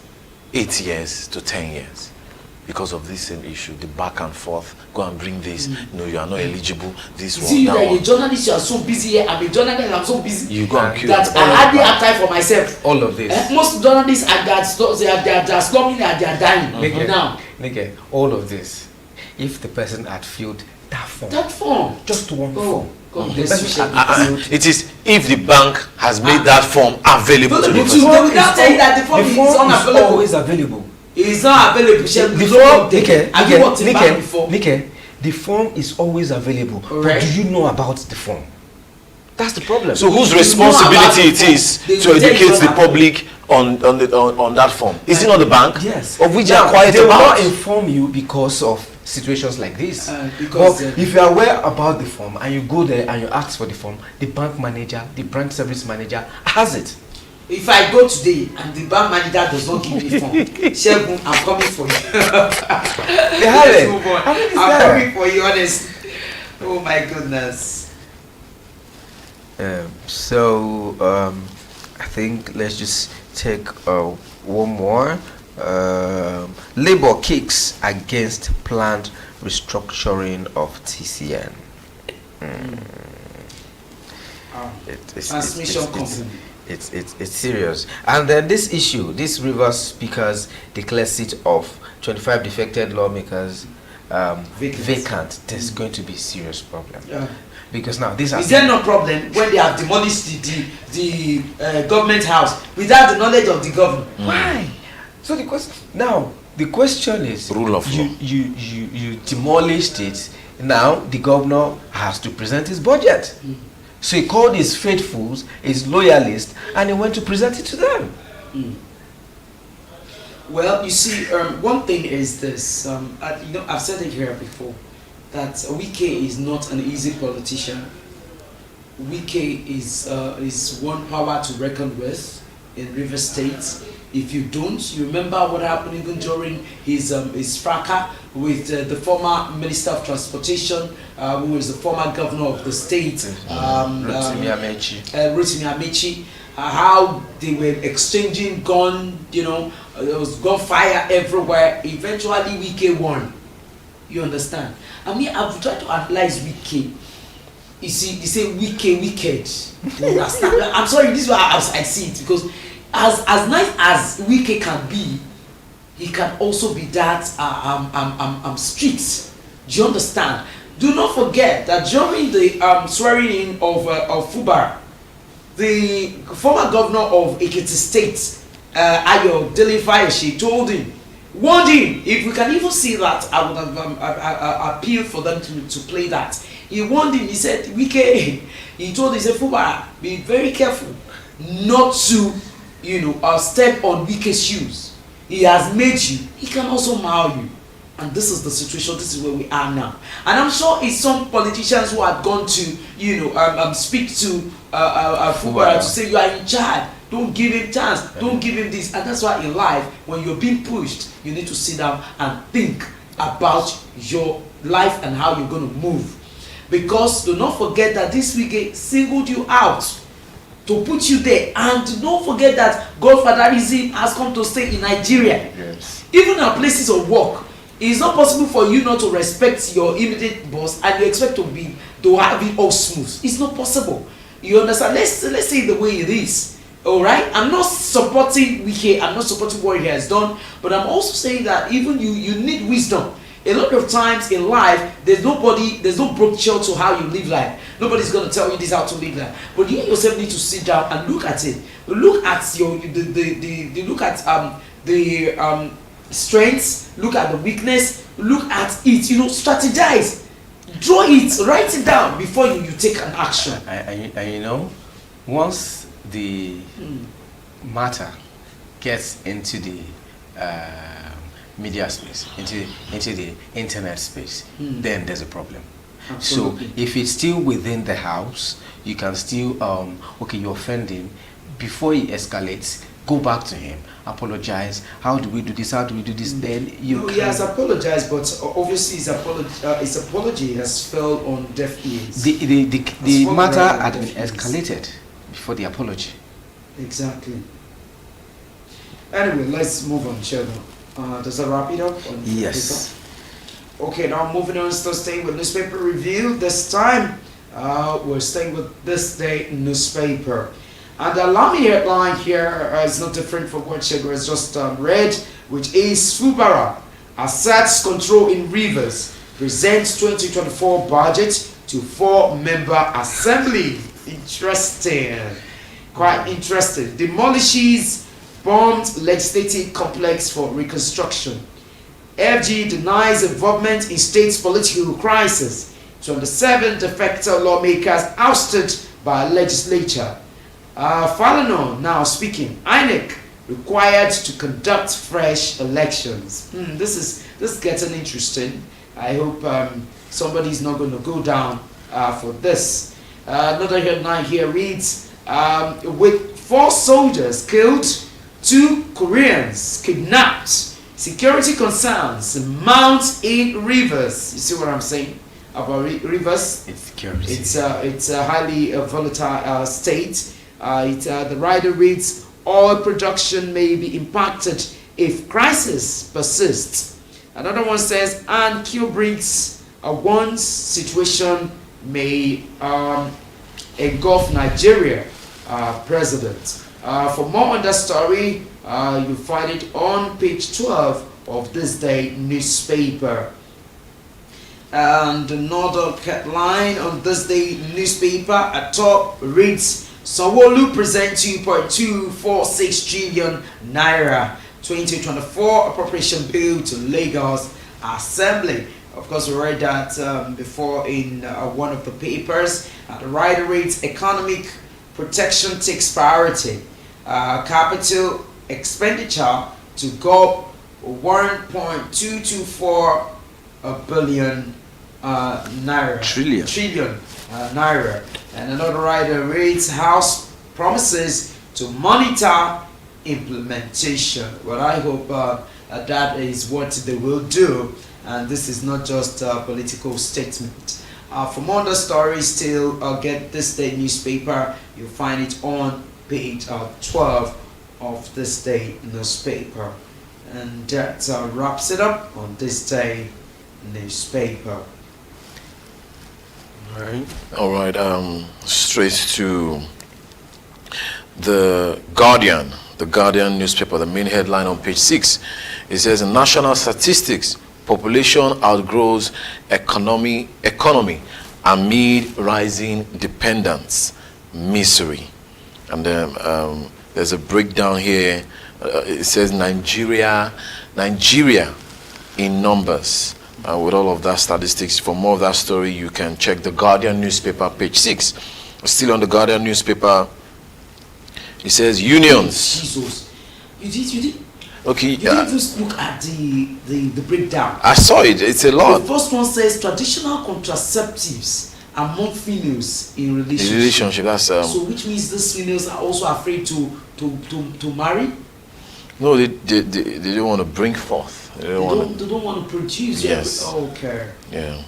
8 years to 10 years because of this same issue. The back and forth, go and bring this. No, you are not eligible. This one, See, you that are one. a journalist. You are so busy here. I'm a journalist. I'm so busy. You go and kill that I hardly have time for myself. All of this. Most journalists are they are slumming and they are dying now. Nigga, all of this. If the person had filled that form. That form. Just one form. God The bless you. person had It is if the bank has made that form available to the They person. will not tell you that the form is unavailable. always available. It is not available. The form, Have you worked in bank before? the form is always available. Alright. But do you know about the form? That's the problem. So whose You know responsibility about the it is form. They to will tell you educate the about it. public on that form? Is it not the bank? Yes. Of which they Now, are quiet they will about? not inform you because of situations like this. Because, But if you are aware about the form and you go there and you ask for the form, the bank manager, the branch service manager has it. If I go today and the bank manager does not give me the form, Shegun, I'm coming for you. They have Let's it. move on. I mean, it's I'm there. coming for you, honestly. Oh my goodness. I think let's just take one more. Labour kicks against planned restructuring of TCN. Transmission company. It's serious. And then this issue, this Rivers Speaker's declared seat of 25 defected lawmakers vacant. There's going to be serious problem. Yeah. Because now this Is there no problem when they have demolished the government house without the knowledge of the governor? Why? So the question is, Rule of law. You demolished it. Now the governor has to present his budget. So he called his faithfuls, his loyalists, and he went to present it to them. Well, you see, one thing is this. I've said it here before that Wike is not an easy politician. Wike is one power to reckon with in Rivers State. If you don't, you remember what happened even during his fracas with the former Minister of Transportation, who was the former governor of the state, Rotimi Amechi. Rotimi Amechi, how they were exchanging gun, there was gunfire everywhere. Eventually, Wike won. You understand? I mean, I've tried to analyze Wike. You see, they say Wike, wicked. You understand? I'm sorry, this is why I see it, because as nice as Wike can be, he can also be that strict. Do you understand? Do not forget that during the swearing in of Fubara, the former governor of Ekiti State, Ayo Dele Fayeshi, warned him. If we can even see that, I would have appealed for them to play that. He warned him. He said, Wike, he told him, he said, Fubara, be very careful not to step on Wike's shoes. He has made you, he can also mar you. And this is the situation, this is where we are now. And I'm sure it's some politicians who have gone to, speak to Fubara to say, you are in charge, don't give him chance, don't give him this. And that's why in life, when you're being pushed, you need to sit down and think about your life and how you're going to move. Because do not forget that this week singled you out to put you there, and don't forget that Godfatherism has come to stay in Nigeria. Yes. Even in places of work, it is not possible for you not to respect your immediate boss and you expect to have it all smooth. It's not possible. You understand? Let's say the way it is. All right. I'm not supporting Wike. I'm not supporting what he has done, but I'm also saying that even you need wisdom. A lot of times in life, there's no brochure to how you live life. Nobody's going to tell you this how to live life. But you yourself need to sit down and look at it. Look at the strengths, look at the weakness, look at it, strategize. Draw it, write it down before you take an action. And once the matter gets into the media space, into the internet space, then there's a problem. Absolutely. So if it's still within the house, you can still okay, you offend him. Before he escalates, go back to him, apologize. How do we do this? How do we do this? Then you. No, he has apologized, but obviously his apology has fell on deaf ears. The Has matter fallen had on been deaf ears. escalated before the apology. Exactly. Anyway, let's move on, Sheldon. Does that wrap it up? On the Yes. paper? Okay, now moving on, still staying with newspaper review. This time, we're staying with this day newspaper. And the alarming headline here is not different from what Shego has just read, which is Fubara asserts control in rivers, presents 2024 budget to 4-member assembly. Interesting. Quite interesting. Demolishes bombed legislative complex for reconstruction. FG denies involvement in state's political crisis. 27 defector lawmakers ousted by legislature. Falano now speaking. INEC required to conduct fresh elections. This is getting interesting. I hope somebody's not going to go down for this. Another headline here reads, with 4 soldiers killed, 2 Koreans kidnapped. Security concerns mount in rivers. You see what I'm saying about rivers? It's security. It's a highly volatile state. The rider reads, oil production may be impacted if crisis persists. Another one says, and Kubrick's warns situation may engulf Nigeria president. For more on that story, you find it on page 12 of this day newspaper. And another headline on this day newspaper at top reads, Sanwo-Olu present 2.246 trillion naira 2024 appropriation bill to Lagos Assembly. Of course, we read that before in one of the papers. The rider reads, economic protection takes priority. Capital expenditure to go 1.224 billion naira. Trillion naira. And another rider reads, House promises to monitor implementation. Well, I hope that is what they will do, and this is not just a political statement. For more on the story, still get this day newspaper. You'll find it on page 12 of this day newspaper. And that wraps it up on this day newspaper. All right. Straight to the Guardian newspaper. The main headline on page 6. It says, national statistics, population outgrows economy amid rising dependence, misery. And then there's a breakdown here. It says Nigeria in numbers. With all of that statistics, for more of that story, you can check the Guardian newspaper, page 6. Still on the Guardian newspaper, it says unions. Jesus. You did? Okay. You didn't just look at the breakdown. I saw it. It's a lot. The first one says traditional contraceptives among females in relationship. Relationship. That's So which means these females are also afraid to marry? No, they don't want to bring forth. They don't want to produce. Yes. Okay. Yeah.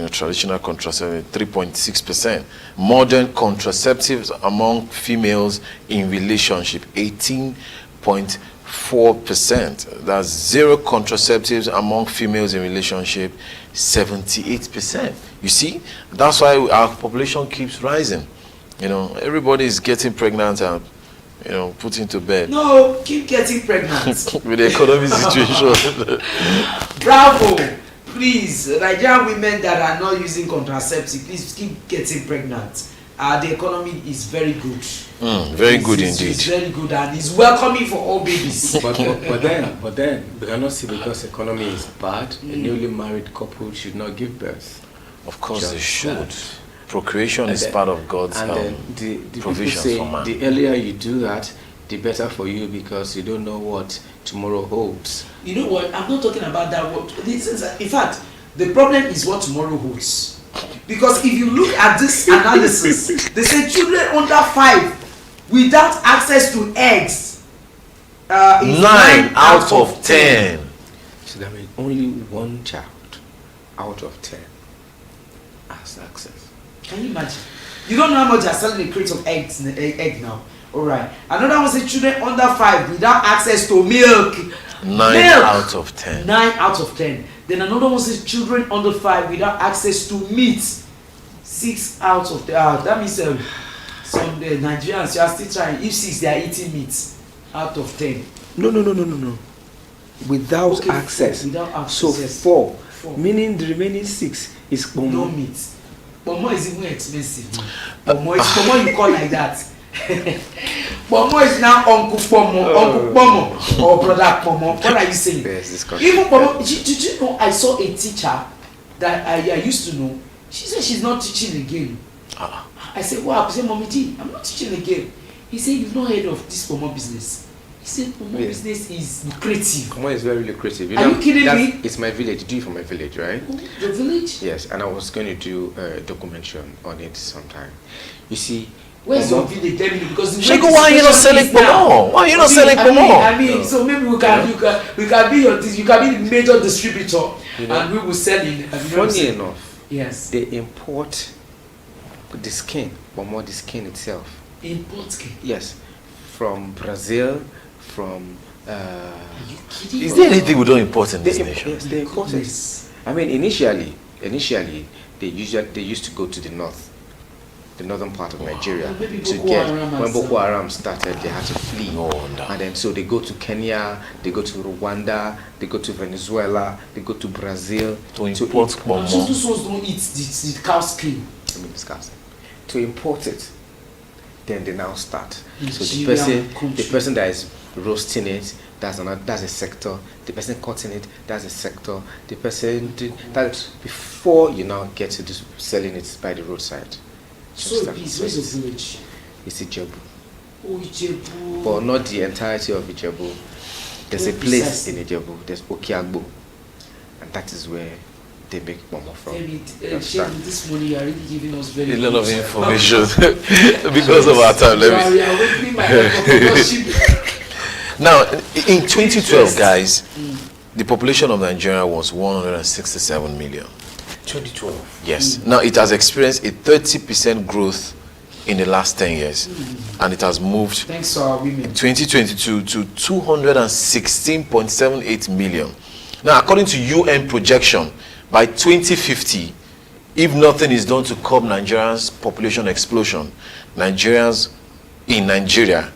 Traditional contraceptive, 3.6%. Modern contraceptives among females in relationship, 18.4%. That's zero contraceptives among females in relationship, 78%. You see, that's why our population keeps rising. Everybody is getting pregnant and put into bed. No, keep getting pregnant. With the economic situation. Bravo. Please, Nigerian women that are not using contraceptive, please keep getting pregnant. The economy is very good. Very good indeed. It's very good and it's welcoming for all babies. but then we cannot see because economy is bad. A newly married couple should not give birth. Of course Just they should. that. Procreation is part of God's the provisions people say for man. the earlier you do that, the better for you, because you don't know what tomorrow holds. You know what? I'm not talking about that. In fact, the problem is what tomorrow holds. Because if you look at this analysis, they say children under 5 without access to eggs is 9 out of 10. So that means only one child out of 10 has access. Can you imagine? You don't know how much they're selling a crate of egg now. Alright. Another one says children under 5 without access to milk. 9 out of 10. 9 out of 10. Then another one says children under 5 without access to meat. 6 out of 10. That means some Nigerians, you are still trying. If 6, they are eating meat out of 10. No. Without access. Without access. So Yes. 4, 4. meaning the remaining 6 is No meat. Pomo is even expensive. Pomo you call like that. Pomo is now Uncle Pomo or Brother Pomo. What are you saying? Even Pomo, did you know I saw a teacher that I used to know. She said she's not teaching again. I said, wow. I said, Mommy G, I'm not teaching again. He said, you've not heard of this Pomo business. He said, Pomo business is lucrative. Pomo is very lucrative. Are you kidding me? It's my village. Do it for my village, right? Your village? Yes, and I was going to do a documentary on it sometime. You see, where's your village? Tell me, because the Shego, why are you not selling Pomo? Why are you not selling Pomo? I mean, so maybe we can be you can be the major distributor, and we will sell it. Funny enough, yes, they import the skin, Pomo, the skin itself. Import skin? Yes, from Brazil, from. Are you kidding? Is there anything we don't import in this nation? Yes, they import it. I mean, initially, they used to go to the northern part of Nigeria to get. When Boko Haram started, they had to flee. No wonder. And then so they go to Kenya, they go to Rwanda, they go to Venezuela, they go to Brazil to import Pomo. So those ones don't eat the cow skin. I mean, disgusting. To import it, then they now start. So Nigerian the person that is roasting it, that's a sector. The person cutting it, that's a sector. The person that before you now get to selling it by the roadside. So where's your village? It's Ijebu. Oh, Ijebu. But not the entirety of Ijebu. There's a place in Ijebu. There's Okiagbo, and that is where they make Pomo from. This morning you are really giving us very a lot of information because of our time. Now, in 2012, guys, the population of Nigeria was 167 million. 2012. Yes. Now, it has experienced a 30% growth in the last 10 years, and it has moved thanks to our women. in 2022 to 216.78 million. Now, according to UN projection, by 2050, if nothing is done to curb Nigeria's population explosion, Nigerians in Nigeria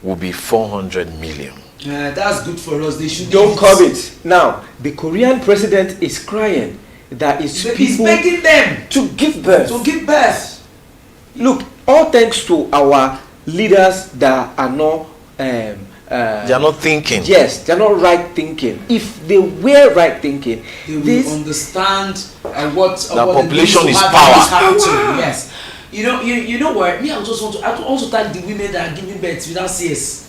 will be 400 million. That's good for us. They should Don't curb it. Now, the Korean president is crying that it's he's begging them to give birth. Look, all thanks to our leaders that are not they are not thinking. Yes, they're not right thinking. If they were right thinking, they will understand what population is power. Yes, you know what? Me, I also thank the women that are giving birth without CS.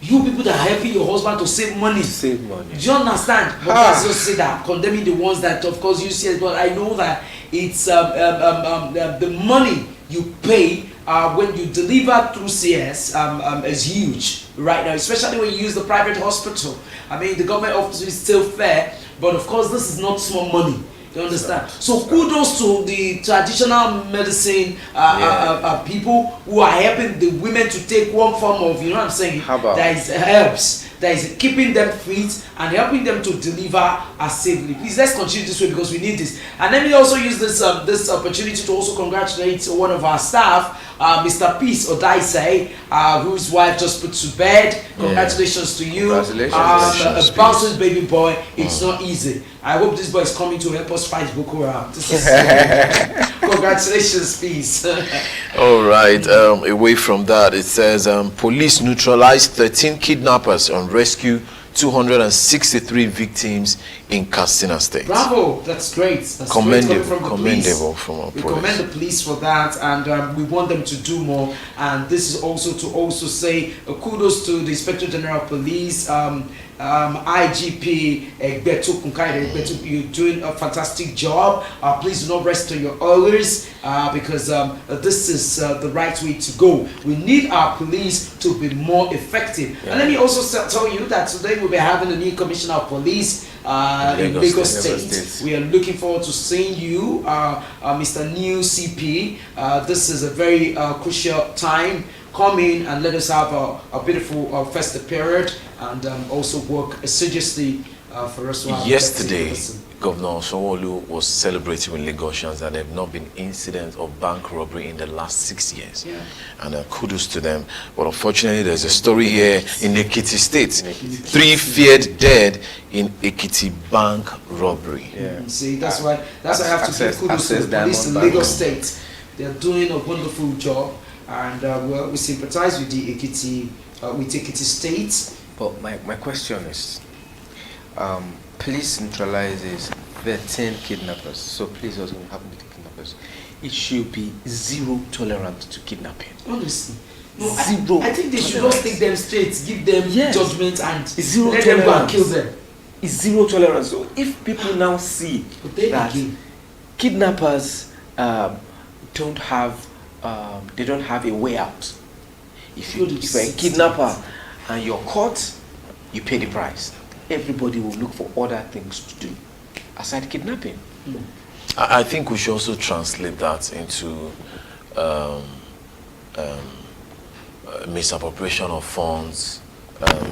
You people that are helping your husband to save money. Save money. Do you understand? But let's just say that condemning the ones that, of course, use CS. But I know that it's the money you pay when you deliver through CS is huge right now, especially when you use the private hospital. I mean, the government office is still fair, but of course, this is not small money. You understand? So kudos to the traditional medicine people who are helping the women to take one form of, you know what I'm saying, that is helps, that is keeping them fit and helping them to deliver safely. Please, let's continue this way because we need this. And let me also use this this opportunity to also congratulate one of our staff, Mr. Peace Odaisei, whose wife just put to bed. Congratulations to you. Congratulations. A bouncing baby boy. It's not easy. I hope this boy is coming to help us fight Boko Haram. This is congratulations, Peace. All right. Away from that, it says police neutralized 13 kidnappers on rescue 263 victims in Katsina State. Bravo, that's great. That's Commendable, great from the commendable police. from our We police. commend the police for that, and we want them to do more. And this is also to say kudos to the Inspector General of Police, IGP Egbetu Kunkaide Egbetu. You're doing a fantastic job. Please do not rest on your laurels, because this is the right way to go. We need our police to be more effective. And let me also tell you that today we'll be having a new commissioner of police in Lagos State. We are looking forward to seeing you, Mr. New CP. This is a very crucial time. Come in and let us have a beautiful festive period, and also work assiduously for us to have Yesterday, Governor Sanwo-Olu was celebrating with Lagosians that there have not been incidents of bank robbery in the last 6 years. Yeah. And kudos to them. But unfortunately, there's a story here in Ekiti State. 3 feared dead in Ekiti bank robbery. Yeah. See, that's why I have to give kudos to the police in Lagos State. They're doing a wonderful job, and we sympathize with the Ekiti State. But my question is, police neutralizes 13 kidnappers. So please, what's going to happen to the kidnappers? It should be zero tolerance to kidnapping. Honestly. No, Zero I think they should tolerance. not take them straight, give them judgment, and Zero let them go and tolerance. kill them. It's zero tolerance. So if people now see But then that again, kidnappers don't have a way out. If you're a kidnapper and you're caught, you pay the price. Everybody will look for other things to do aside kidnapping. I think we should also translate that into misappropriation of funds,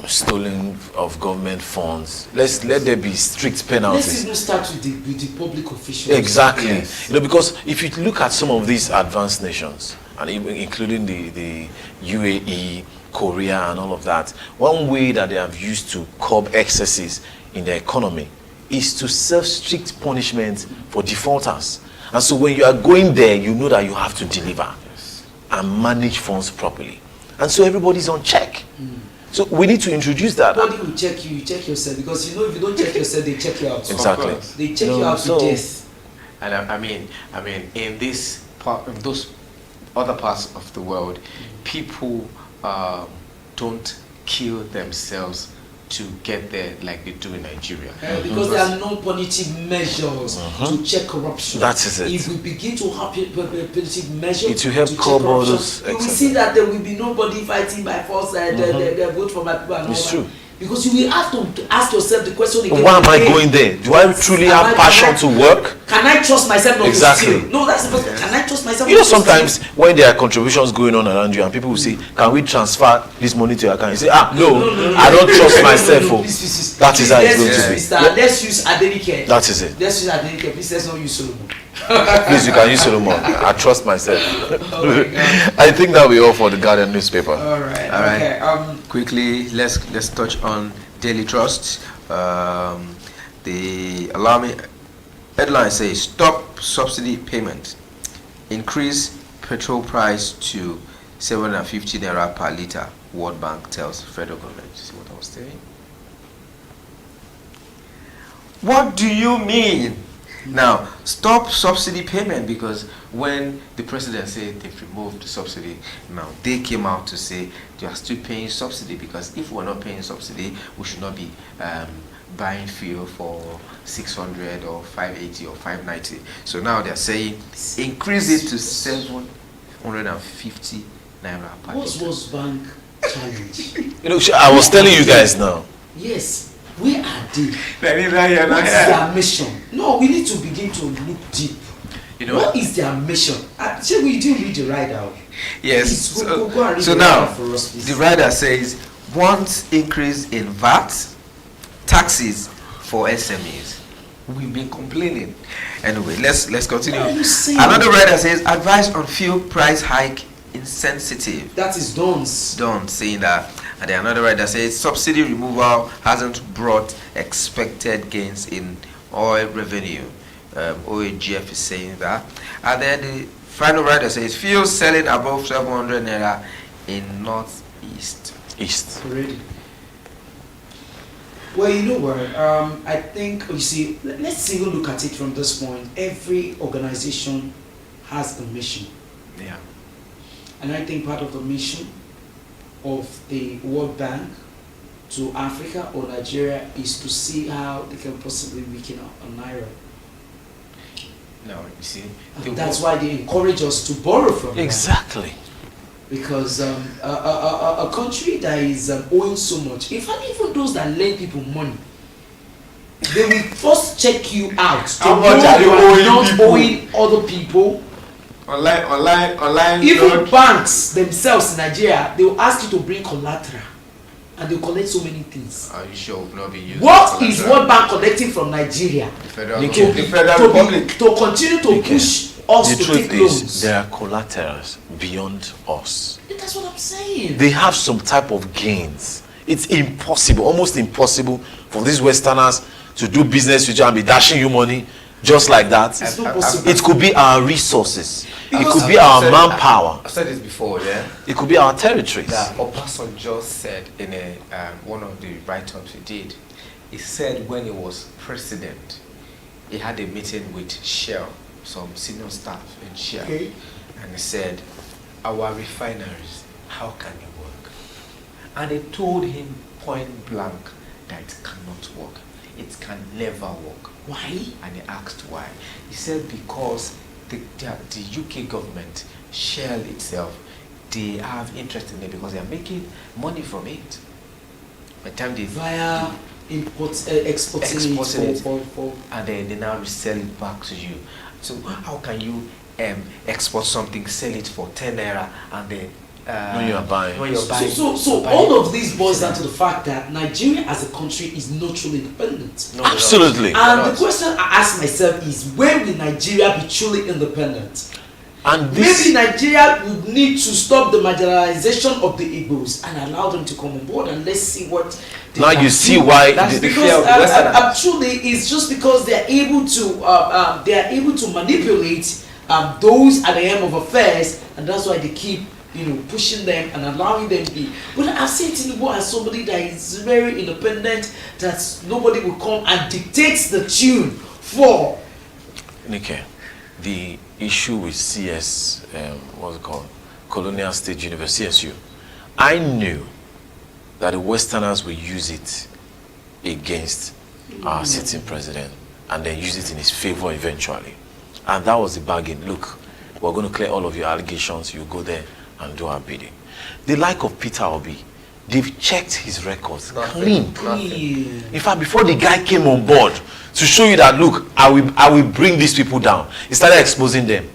stealing of government funds. Let there be strict penalties. let's even start with the public officials. Exactly. Yes. Because if you look at some of these advanced nations, and even including the UAE, Korea, and all of that, one way that they have used to curb excesses in the economy is to serve strict punishment for defaulters. And so when you are going there, you know that you have to deliver and manage funds properly. And so everybody's on check. So we need to introduce that. Nobody will check you, you check yourself, because if you don't check yourself, they check you out. Exactly. They check you out to death. And I mean, in this part, in those other parts of the world, people don't kill themselves to get there like they do in Nigeria. Because there are no punitive measures to check corruption. That is it. If we begin to have punitive measures It will help to check curb all corruption, those you will excesses. see that there will be nobody fighting by force. They vote for my people and It's all true. that. Because you will have to ask yourself the question again. Why am I again. going there? Do I truly Am have I- passion can to work? Can I trust myself not Exactly. to steal? No, that's the first. Can I trust myself? You know, not to steal? sometimes when there are contributions going on around you and people will say, can we transfer this money to your account? You say, no, I don't trust myself. No, Oh. please. That is how it's going Let's to be. use Mr. Let's use Adenike. That is it. Let's use Adenike. Please, let's not use Solomon. Please, you can use Solomon. I trust myself. Oh my God. I think that we all for the Guardian newspaper. All right. All right. Okay. Quickly, let's touch on Daily Trust. The alarming headline says stop subsidy payment, increase petrol price to 750 naira per litre. World Bank tells federal government. You see what I was saying? What do you mean? Now, stop subsidy payment, because when the president said they've removed the subsidy, now they came out to say they are still paying subsidy, because if we're not paying subsidy, we should not be buying fuel for 600 or 580 or 590. So now they're saying increase it to 750 naira per What litre. was bank challenge? You know, I was telling you guys now. Yes. Where are they? What's their mission? No, we need to begin to look deep. You know, What is their mission? Say we didn't read the right out. yes. Please, go and read So the now, rider for us, please. the rider says wants increase in VAT, taxes for SMEs. We've been complaining. Anyway, let's continue. What are you saying? Another rider says advice on fuel price hike insensitive. That is Don's. Don't saying that. And then another writer says subsidy removal hasn't brought expected gains in oil revenue. OAGF is saying that. And then the final writer says fuel selling above 700 naira in northeast. East. Already. Well, you know what? I think you see. Let's even look at it from this point. Every organization has a mission, Yeah. and I think part of the mission of the World Bank to Africa or Nigeria is to see how they can possibly weaken a naira. Now you see. And that's why they encourage us to borrow from them. Exactly. Because a country that is owing so much, in fact, even those that lend people money, they will first check you out. How much are you owing not people? owing other people. Online. Even fraud. banks themselves in Nigeria, they will ask you to bring collateral, and they will collect so many things. Are you sure we've not been using What is collateral? World Bank collecting from Nigeria The Federal, Nick, the Federal Republic? to continue to Okay. push us The to truth take is, loans? there are collaterals beyond us. That's what I'm saying. They have some type of gains. It's impossible, almost impossible for these Westerners to do business with you and be dashing you money just like that. It's not possible. It could be our resources. It Because could be I've our said- manpower. I've said this before, yeah. It could be our territories. That Obasanjo said in one of the write-ups he did. He said when he was president, he had a meeting with Shell, some senior staff in Shell, Okay. and he said, "Our refineries, how can it work?" And they told him point blank that it cannot work. It can never work. Why? And he asked why. He said because the UK government, Shell itself, they have interest in it because they are making money from it. By the time they Via exporting it for and then they now resell it back to you. So how can you export something, sell it for 10 naira, and then When you are buying. when you're buying, So buying all it. of this boils down to the fact that Nigeria as a country is not truly independent. No, they're not. Absolutely. They're And not. the question I ask myself is, when will Nigeria be truly independent? And this, Maybe Nigeria would need to stop the marginalization of the Igbos and allow them to come on board, and let's see what they now can you do. see why That's the- the Because fear of the Westerners. truly, it's just because they are able to manipulate those at the helm of affairs, and that's why they keep pushing them and allowing them to be. But I've seen Tinubu as somebody that is very independent, that nobody will come and dictate the tune for. Nike, the issue with CS, what's it called? Colonial State University, CSU. I knew that the Westerners will use it against our sitting president and then use it in his favor eventually. And that was the bargain. Look, we're going to clear all of your allegations. You go there and do our bidding. The like of Peter Obi, they've checked his records clean. In fact, before the guy came on board to show you that, look, I will bring these people down, he started exposing them.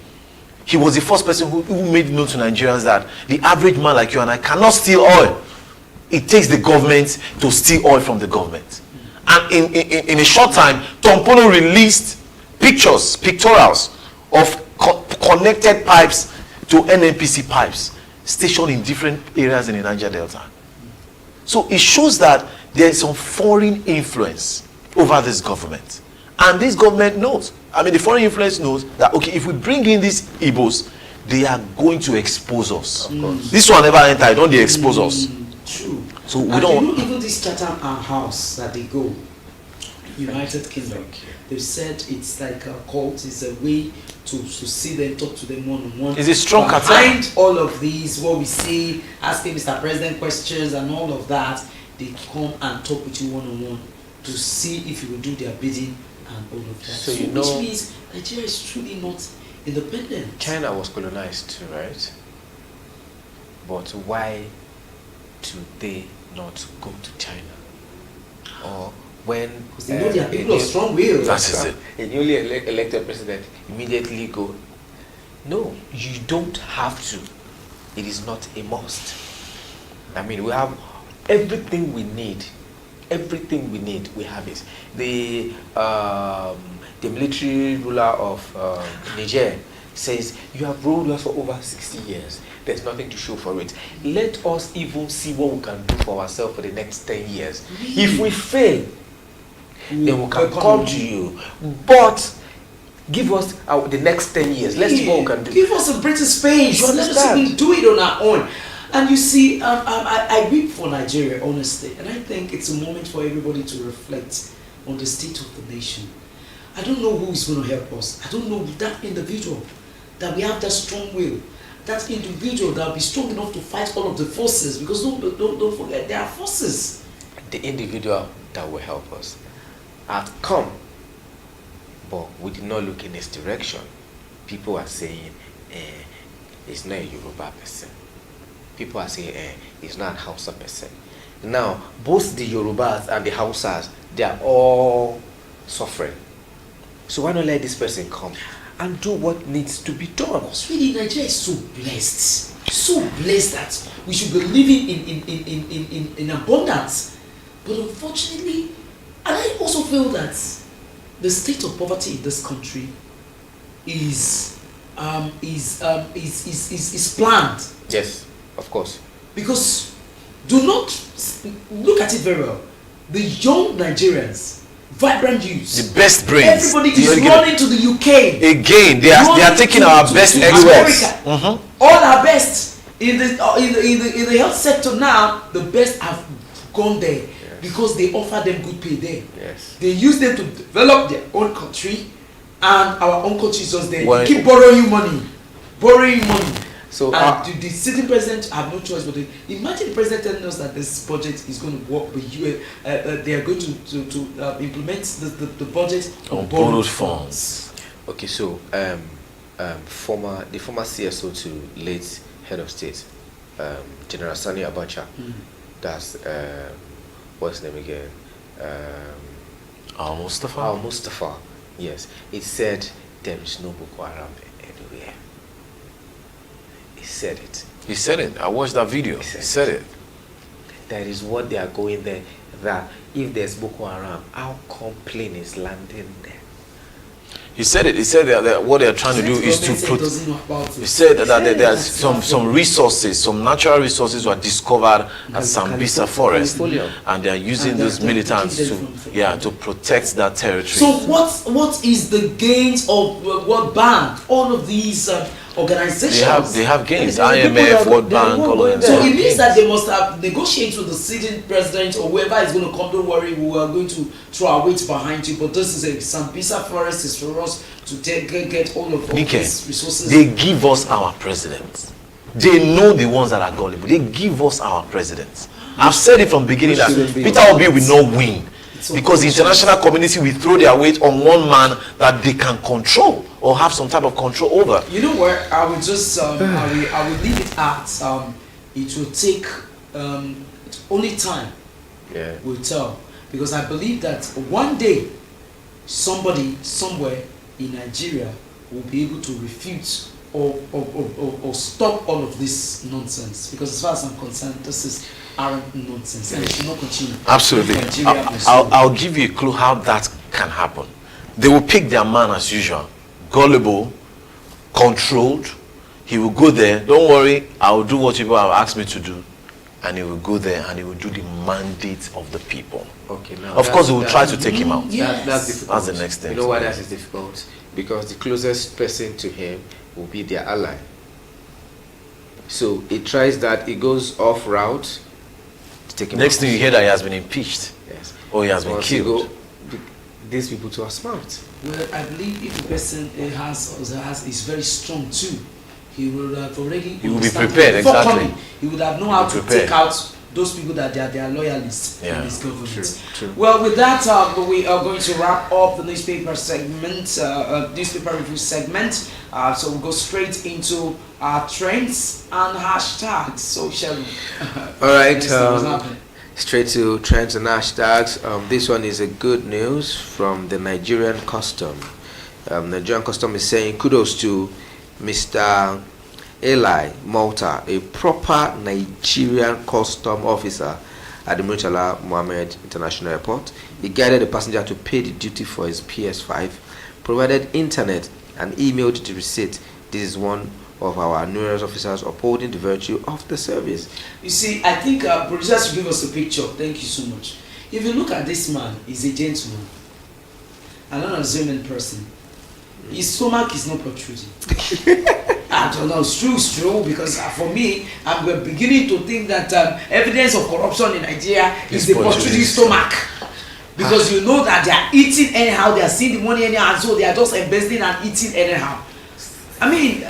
He was the first person who made known to Nigerians that the average man like you and I cannot steal oil. It takes the government to steal oil from the government. And in a short time, Tom Polo released pictorials of connected pipes to NNPC pipes stationed in different areas in the Niger Delta. So it shows that there is some foreign influence over this government. And this government knows. I mean, the foreign influence knows that, okay, if we bring in these Igbos, they are going to expose us. This one never entered, don't they expose us? True. So we And don't. even this Chatham House that they go, United Kingdom, they've said it's like a cult, it's a way to see them, talk to them one-on-one. It's a strong cartel. Behind all of these, what we see, asking Mr. President questions and all of that, they come and talk with you one-on-one to see if you will do their bidding and all of that. So Which know- means Nigeria is truly not independent. China was colonized too, right? But why do they not go to China? Or when Because they know they are people of strong will. That is it. a newly elected president immediately go? No, you don't have to. It is not a must. I mean, we have everything we need. Everything we need, we have it. The military ruler of Niger says, you have ruled us for over 60 years. There's nothing to show for it. Let us even see what we can do for ourselves for the next 10 years. If we fail, then we can come to you. But give us the next 10 years. Let's see what we can do. Give us a British space. You Let us understand? even do it on our own. And you see, I weep for Nigeria, honestly, and I think it's a moment for everybody to reflect on the state of the nation. I don't know who is going to help us. I don't know that individual, that we have that strong will, that individual that will be strong enough to fight all of the forces, because don't forget, there are forces. The individual that will help us have come, but we did not look in his direction. People are saying, it's not a Yoruba person. People are saying, it's not a Hausa person. Now, both the Yorubas and the Hausas, they are all suffering. So why not let this person come and do what needs to be done? Really, Nigeria is so blessed that we should be living in abundance. But unfortunately, and I also feel that the state of poverty in this country is planned. Yes, of course. Because do not look at it very well. The young Nigerians, vibrant youths, The best brains. everybody is running to the UK. Again, they are taking our best experts. All our best in the health sector now. The best have gone there because they offer them good pay there. Yes. They use them to develop their own country, and our own country is just there. Well, They keep borrowing money. So And the sitting president have no choice but to imagine the president telling us that this budget is going to work with you. They are going to implement the budget On borrowed funds. okay, so the former CSO to late head of state, General Sani Abacha, that's what's his name again? Mustafa. Al Mustafa. Yes, it said there is no Boko Haram anywhere. He said it. He said it. I watched that video. He said it. That is what they are going there. That if there's Boko Haram, how come plane is landing there? He said it. He said that what they're trying to do is to put. He said that there's some resources, some natural resources were discovered at Sambisa Forest, and they are using those militants to protect that territory. So what is the gains of World Bank? All of these organizations. They have gains. And the IMF, people World Bank, all of them. So they it have means that gains. they must have negotiated with the sitting president or whoever is going to come. Don't worry, we are going to throw our weight behind you. But this is a Sambisa Forest is for us to get all of these resources. They give us our presidents. They know the ones that are gullible. They give us our presidents. I've said it from the beginning that Peter Obi will not win because the international community will throw their weight on one man that they can control or have some type of control over. You know what? I will just I will leave it at it will take only time will tell, because I believe that one day somebody somewhere in Nigeria will be able to refute or stop all of this nonsense, because as far as I'm concerned, this is arrant nonsense and it should not continue. Absolutely. I'll give you a clue how that can happen. They will pick their man as usual, gullible, controlled. He will go there. Don't worry, I will do what people have asked me to do, and he will go there and he will do the mandate of the people. Okay, now of course, we will try to take him out. That's difficult. That's the next thing. You know why that is difficult? Because the closest person to him will be their ally. So he tries that, he goes off route to take him Next out. thing you hear that he has been impeached. Yes. Or he has been Once he killed. these people too are smart. Well, I believe if the person is very strong too, he would have already. He will be understand prepared, before exactly. coming. He would have known how to prepared. take out those people that they are loyalists in this government. True. Well, with that, we are going to wrap up the newspaper segment, newspaper review segment. So we'll go straight into our trends and hashtags. So shall we? All right. What's happening? Straight to trends and hashtags. This one is a good news from the Nigerian custom. Nigerian custom is saying kudos to Mr. Eli Malta, a proper Nigerian custom officer at the Murtala Mohammed International Airport. He guided the passenger to pay the duty for his PS5, provided internet, and emailed the receipt. This is one of our numerous officers upholding the virtue of the service. You see, I think producers should give us a picture. Thank you so much. If you look at this man, he's a gentleman, an unassuming person. His stomach is not protruding. I don't know, it's true, because for me, I'm beginning to think that evidence of corruption in Nigeria is the protruding stomach. Because you know that they are eating anyhow, they are seeing the money anyhow, and so they are just investing and eating anyhow. I mean,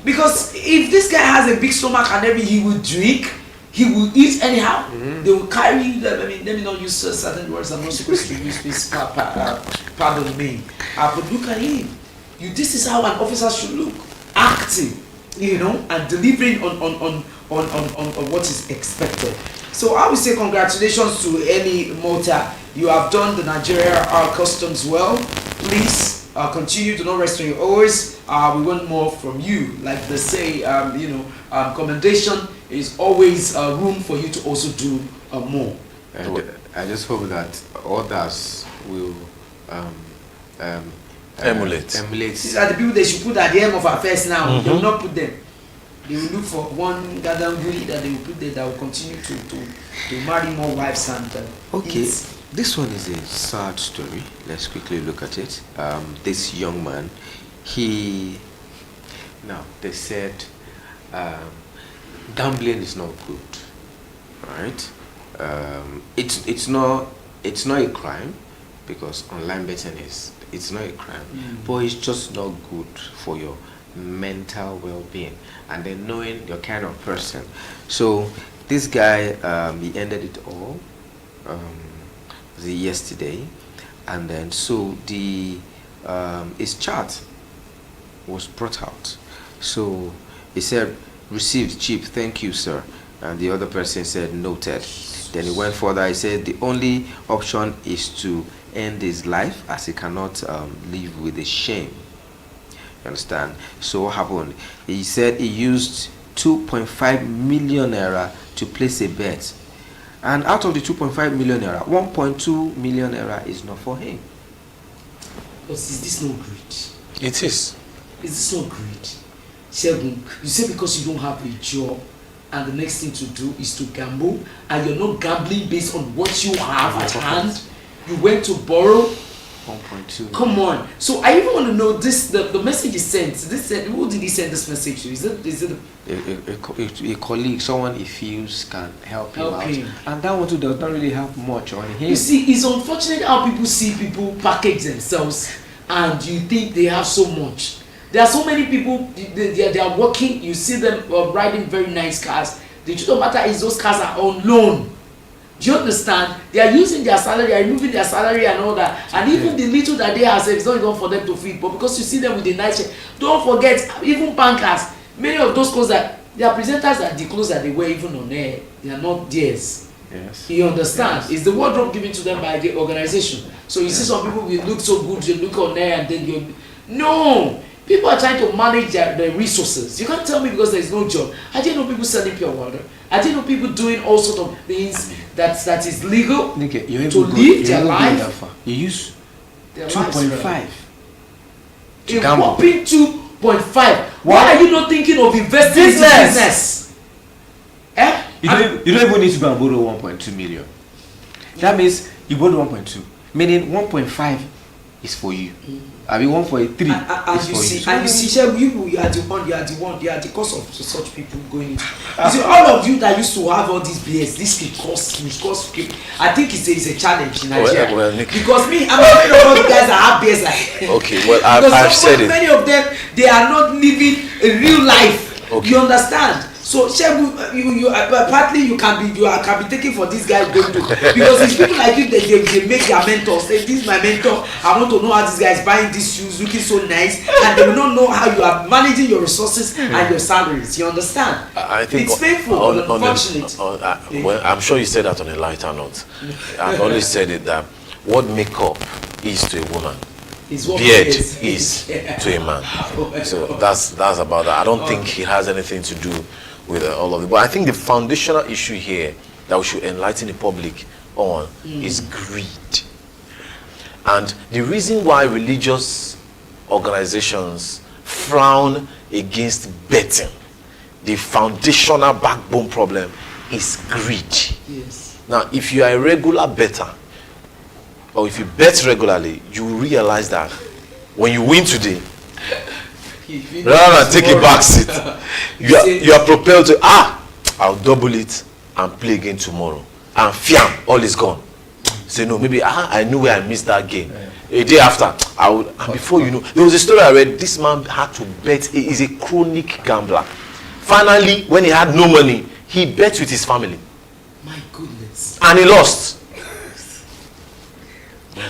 because if this guy has a big stomach and everything, he will drink, he will eat anyhow. They will carry them. I mean, let me not use certain words I'm not supposed to use. Please, pardon me. But look at him. This is how an officer should look, acting, and delivering on what is expected. So I would say congratulations to Eli Mota. You have done the Nigeria customs well. Please continue to not rest on your oars. We want more from you. Like they say, commendation is always room for you to also do more. And I just hope that others will emulate. These are the people they should put at the end of affairs now. They will not put them. They will look for one gathering that they will put there that will continue to marry more wives and okay. eat. This one is a sad story. Let's quickly look at it. This young man, they said gambling is not good, right? It's not a crime, because online betting it's not a crime, but it's just not good for your mental well-being, and then knowing your kind of person. So this guy, he ended it all yesterday, and then so his chart was brought out. So he said, "Received, cheap, thank you, sir." And the other person said, "Noted." Then he went further. He said the only option is to end his life, as he cannot live with the shame. You understand? So what happened? He said he used 2.5 million naira to place a bet, and out of the 2.5 million naira, 1.2 million naira is not for him. But is this not greed? It is. Is this not greed? Shegun, you say because you don't have a job, and the next thing to do is to gamble, and you're not gambling based on what you have at hand. You went to borrow 1.2. Come on. So I even want to know this. The message is sent. Who did he send this message to? Is it a colleague, someone he feels can help him out, him. and that one too does not really have much on him. You see, it's unfortunate how people see people package themselves, and you think they have so much. There are so many people. They are working. You see them riding very nice cars. The truth of the matter is those cars are on loan. Do you understand? They are using their salary, they are removing their salary and all that, and even the little that they have, it's not enough for them to feed. But because you see them with the nice shirt, don't forget, even bankers, many of those clothes that they are presenters, that the clothes that they wear even on air, they are not theirs. Yes. You understand? Yes. It's the wardrobe given to them by the organization. So you see some people will look so good, they look on air, and then you no. People are trying to manage their resources. You can't tell me because there is no job. I didn't know people selling pure water. I didn't know people doing all sorts of things that is legal to live their life. You use 2.5. to A gamble. whopping 2.5. Why are you not thinking of investing in business? You don't even need to go and borrow 1.2 million. That means you borrow 1.2, meaning 1.5 is for you. I mean 1.3 is for you. And you see, you are the cause of such people going into. You see, all of you that used to have all these BS, this because I think it's a challenge in Nigeria. Well, Nick, because me, I'm afraid of all the guys that have BS like. Okay, well, I've said it. Many of them, they are not living a real life. Okay. You understand? So you partly you can be taken for this guy going to, because it's people like you that they make their mentors say, this is my mentor, I want to know how this guy is buying these shoes looking so nice, and they will not know how you are managing your resources and your salaries. You understand? I think it's painful, unfortunate. Well, I'm sure you said that on a lighter note. I've only said it that what makeup is to a woman, beard is to a man. So that's about that. I don't think it has anything to do with all of it. But I think the foundational issue here that we should enlighten the public on is greed. And the reason why religious organizations frown against betting, the foundational backbone problem is greed. Yes. Now, if you are a regular bettor, or if you bet regularly, you will realize that when you win today, Rather than take a back seat, you are propelled to, I'll double it and play again tomorrow. And fiam, all is gone. Say, no, maybe I knew where I missed that game. A day after, I would, and before you know, there was a story I read. This man had to bet. He is a chronic gambler. Finally, when he had no money, he bet with his family. My goodness. And he lost.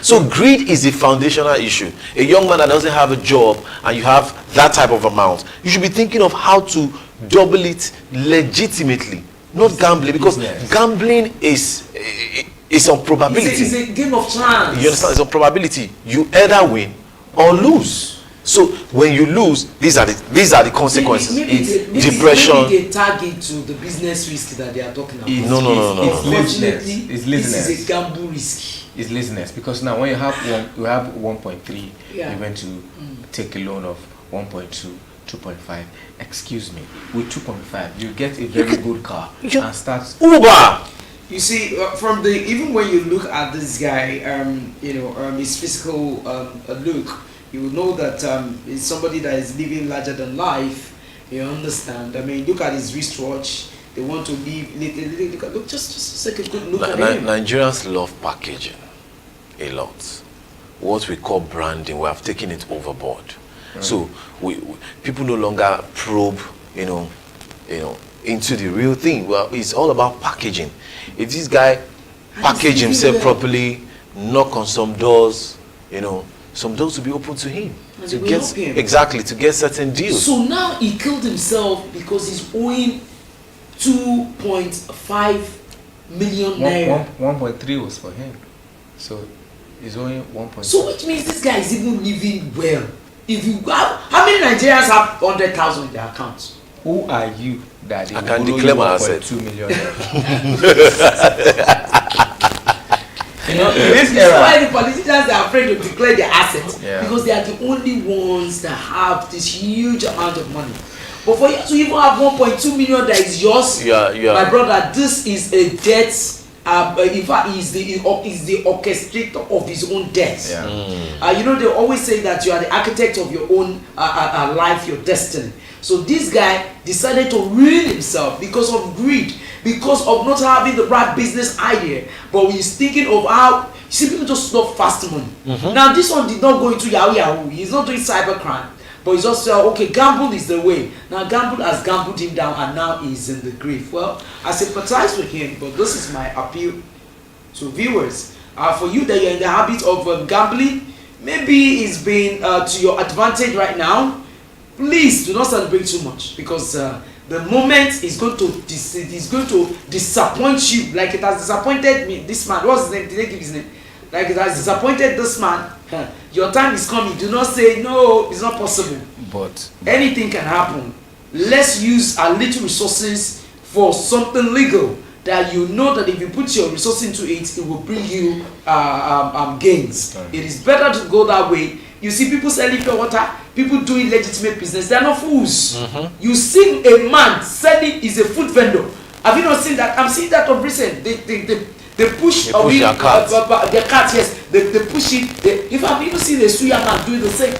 So greed is a foundational issue. A young man that doesn't have a job and you have that type of amount, you should be thinking of how to double it legitimately, not gambling, because gambling is on probability. It's a game of chance. You understand? It's on probability. You either win or lose. So when you lose, these are the consequences. Maybe Depression. Maybe they target to the business risk that they are talking about. No. It's laziness. Unfortunately, It's laziness. this is a gamble risk. It's laziness, because now when you have 1.3, Yeah. you went to take a loan of 1.2, 2.5. Excuse me, with 2.5, you get a very good car and start Uber. You see, from the even when you look at this guy, his physical look, you will know that he's somebody that is living larger than life. You understand? I mean, look at his wristwatch. They want to live. Look, just take a good look at him. Nigerians love packaging a lot. What we call branding, we have taken it overboard. So we people no longer probe, into the real thing. Well, it's all about packaging. If this guy package himself properly, knock on some doors, some doors will be open to him And to they will get help him. exactly to get certain deals. So now he killed himself because he's owing 2.5 million naira. 1.3 was for him, so he's only 1.2. So which means this guy is even living well. If you have, how many Nigerians have 100,000 in their accounts? Who are you that I can declare my asset. 2 million? In this That's why era, the politicians are afraid to declare their assets, Yeah. because they are the only ones that have this huge amount of money. But for you to even have 1.2 million that is yours, Yeah. my brother, this is a debt. In fact, he's the orchestrator of his own debt. yeah. They always say that you are the architect of your own life, your destiny. So this guy decided to ruin himself because of greed, because of not having the right business idea. But he's thinking of how, you see, people just love fast money. Now this one did not go into Yahoo. He's not doing cybercrime. But he's also, okay, gamble is the way. Now gamble has gambled him down and now he's in the grave. Well, I sympathize with him, but this is my appeal to viewers. For you that you're in the habit of gambling, maybe it's been to your advantage right now. Please do not celebrate too much, because the moment is going to disappoint you, like it has disappointed me. This man, what's his name? Did they give his name? Like it has disappointed this man. Your time is coming. Do not say no, it's not possible. But Anything can happen. Let's use our little resources for something legal that you know that if you put your resources into it, it will bring you gains. It is better to go that way. You see people selling pure water, people doing legitimate business. They are not fools. You see a man selling, is a food vendor. Have you not seen that? I'm seeing that of recent. They push their carts. Their carts, yes. They push it. If I've even seen a suya man doing the same.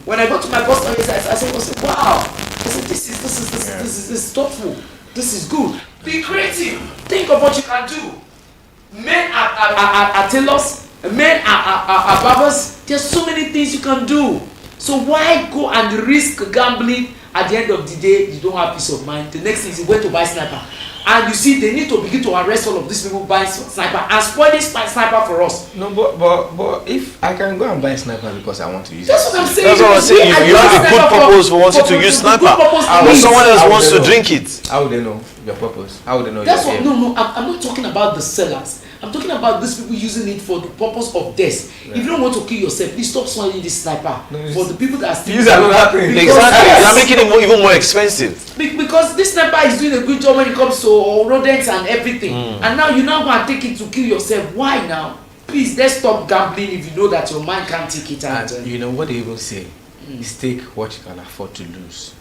When I got to my boss, I said, wow. I said, this is thoughtful. This is good. Be creative. Think of what you can do. Men are tailors. Men are barbers. There's so many things you can do. So why go and risk gambling? At the end of the day, you don't have peace of mind. The next thing is you went to buy sniper. And you see, they need to begin to arrest all of these people buying sniper and spoil this sniper for us. no, but if I can go and buy a sniper because I want to use That's it. what I'm saying. That's what I'm saying. If you have a good purpose for wanting to use sniper, but someone else wants to drink it. How would they know your purpose? How would they know That's your what. aim? No. I'm not talking about the sellers. I'm talking about these people using it for the purpose of death. If you don't want to kill yourself, please stop swallowing this sniper. For the people that are still Use another thing. Exactly. They are making it even more expensive. Because this sniper is doing a good job when it comes to rodents and everything. And now you now go and take it to kill yourself. Why now? Please, let's stop gambling if you know that your mind can't take it out. And you know what they even say is take what you can afford to lose.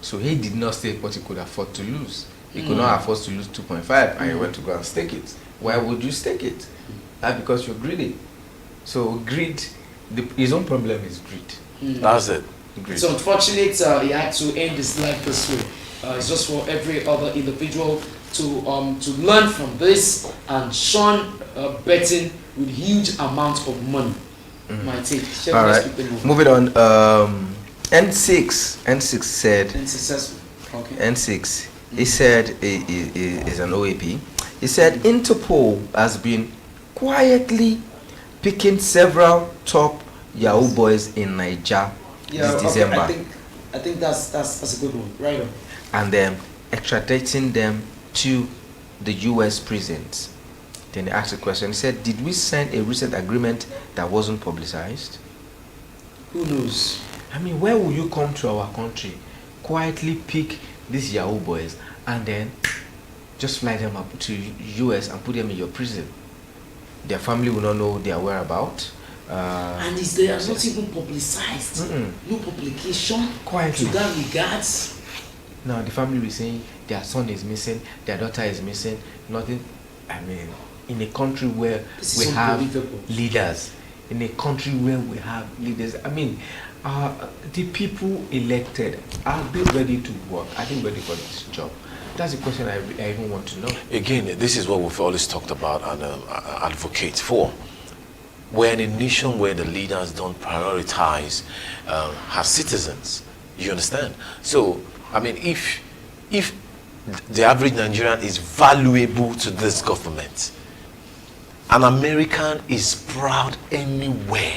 So he did not take what he could afford to lose. He could not afford to lose 2.5 and he went to go and stake it. Why would you stake it? That's because you're greedy. So greed, his own problem is greed. That's it. Agreed. It's unfortunate he had to end his life this way. It's just for every other individual to learn from this and shun betting with huge amounts of money. My take. All right. Moving on. N6 said. And successful. Okay. N6. He said is an OAP. He said Interpol has been quietly picking several top Yahoo boys in Niger this December. I think that's a good one. Right on. And then extraditing them to the US prisons. Then he asked a question. He said, did we sign a recent agreement that wasn't publicized? Who knows? I mean, where will you come to our country, quietly pick these Yahoo boys, and then just fly them up to US and put them in your prison? Their family will not know their whereabouts. And is there not even publicized? No publication Quietly. to that regards? Now the family will be saying their son is missing, their daughter is missing, nothing. I mean, in a country where we have leaders, I mean, the people elected, are they ready to work? Are they ready for this job? That's the question I even want to know. Again, this is what we've always talked about and advocate for. We're in a nation where the leaders don't prioritize her citizens. You understand? So, I mean, if the average Nigerian is valuable to this government, an American is proud anywhere.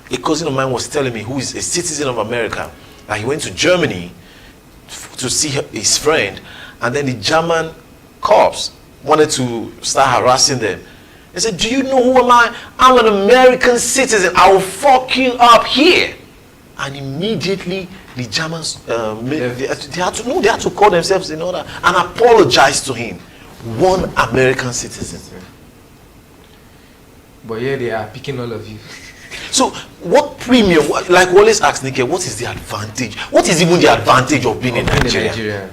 A cousin of mine was telling me, who is a citizen of America, that he went to Germany to see his friend, and then the German cops wanted to start harassing them. They said, do you know who am I? I'm an American citizen. I will fuck you up here. And immediately the Germans, they had to call themselves in order and apologize to him. One American citizen. But yeah, they are picking all of you. So what premium, like Wallace asked Nike, what is the advantage? What is even the advantage of being in Nigeria?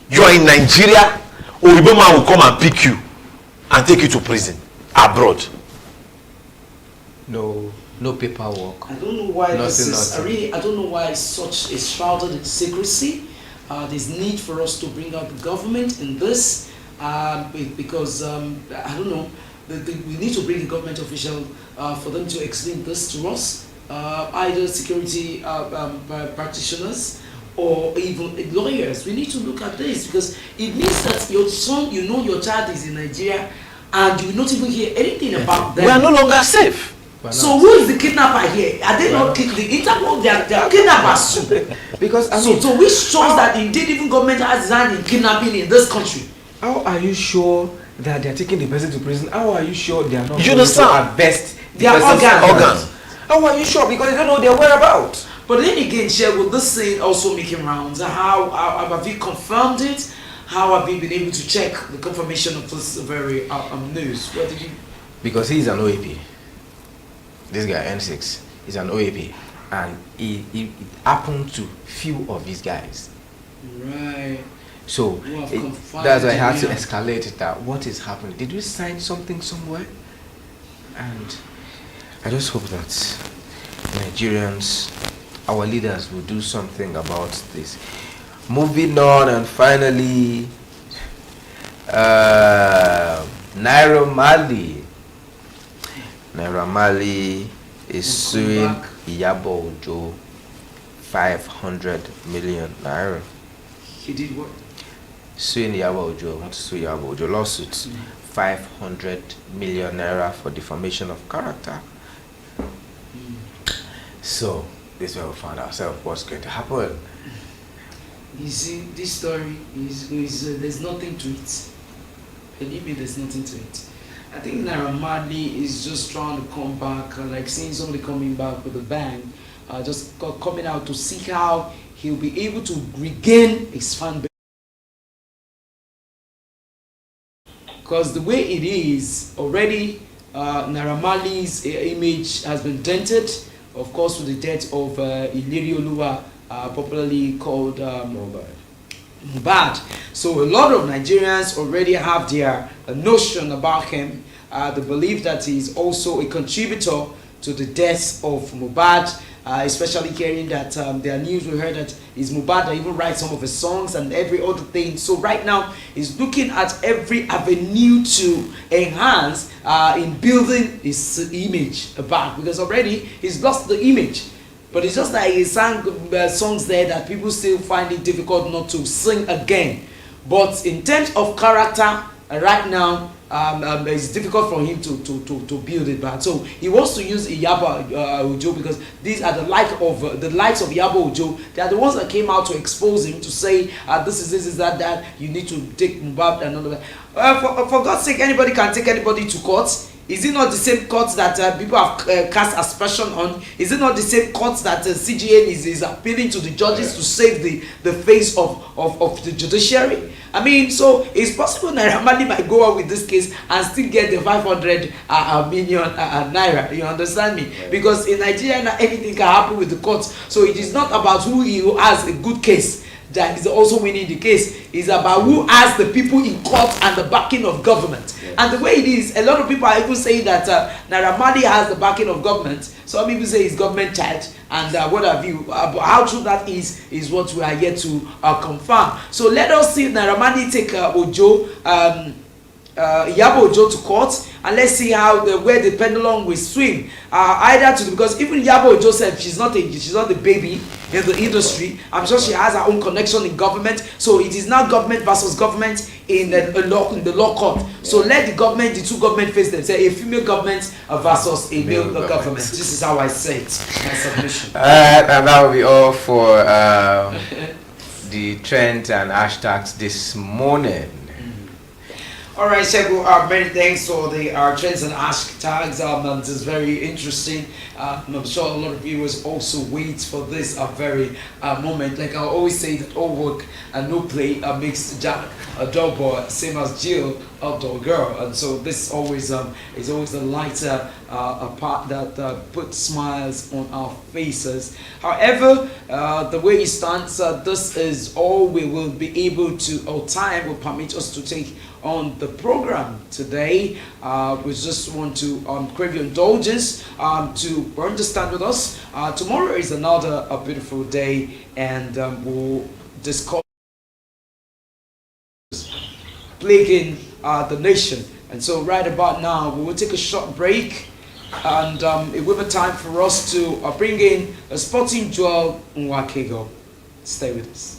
You are in Nigeria, Oriboma will come and pick you and take you to prison abroad. No paperwork. I don't know why this is. I don't know why such is shrouded in secrecy. There's need for us to bring out the government in this because I don't know. We need to bring the government official for them to explain this to us. Either security practitioners or even lawyers. We need to look at this because it means that your son, you know, your child is in Nigeria, and you will not even hear anything about them. We are no longer safe. So who is the kidnapper here? Are they not the Interpol? They are kidnappers too. Because so which shows that indeed even government has his hand in kidnapping in this country. How are you sure that they are taking the person to prison? How are you sure they are not going to harvest their organs? How are you sure? Because they don't know their whereabouts. But then again, Cher, with this thing also making rounds, how have you confirmed it? How have you been able to check the confirmation of this very news? Where did you? Because he is an OAP. This guy N6 is an OAP, and it happened to few of these guys. Right. So that's why I had to escalate that. What is happening? Did we sign something somewhere? And I just hope that Nigerians, our leaders, will do something about this. Moving on, and finally, Naira Marley is suing Iyabo Ojo 500 million naira. He did what? Suing Iyabo Ojo, want to sue Iyabo Ojo, lawsuits, 500 million naira for defamation of character. So this is where we found ourselves what's going to happen. You see, this story is there's nothing to it. Believe me, there's nothing to it. I think Naira Marley is just trying to come back, like seeing somebody coming back with a bang, just coming out to see how he'll be able to regain his fan base. Because the way it is already, Naira Marley's image has been dented, of course, with the death of Iliri Oluwa, popularly called Mohbad. So a lot of Nigerians already have their notion about him. They believe that he is also a contributor to the death of Mohbad, especially hearing that their news. We heard that is Mubad that even writes some of his songs and every other thing. So right now he's looking at every avenue to enhance in building his image back, because already he's lost the image. But it's just like he sang songs there that people still find it difficult not to sing again. But in terms of character, right now, it's difficult for him to build it back. So he wants to use Iyabo Ojo, because these are the likes of Iyabo Ojo. They are the ones that came out to expose him, to say this is that you need to take Mubad and all of that. For God's sake, anybody can take anybody to court. Is it not the same court that people have cast aspersion on? Is it not the same court that CGN is appealing to the judges to save the face of the judiciary? I mean, so it's possible Naira Marley might go out with this case and still get the 500 million naira. You understand me? Yeah. Because in Nigeria, anything can happen with the court. So it is not about who has a good case that is also winning the case. It's about who has the people in court and the backing of government. Yeah. And the way it is, a lot of people are even saying that Naira Marley has the backing of government. Some people say he's government child and what have you. But how true that is what we are yet to confirm. So let us see Naira Marley take Iyabo Ojo to court, and let's see how where the pendulum will swing. Because even Iyabo Ojo said she's not a baby in the industry. I'm sure she has her own connection in government. So it is now government versus government in the law court. So let the two government face them. Say a female government versus a male government. This is how I say it. My submission. And that will be all for the trends and hashtags this morning. Alright, Shegu, many thanks for the trends and hashtags. This is very interesting. I'm sure a lot of viewers also wait for this very moment. Like I always say, that all work and no play makes Jack a dull boy, same as Jill a dull girl. And so this always is always the lighter part that puts smiles on our faces. However, the way it stands, this is all we will be able to, or time will permit us to take on the program today. We just want to crave your indulgence to understand with us. Tomorrow is another beautiful day, and we'll discuss plaguing the nation. And so right about now, we will take a short break, and it will be time for us to bring in a sporting Joel Nwakego. Stay with us.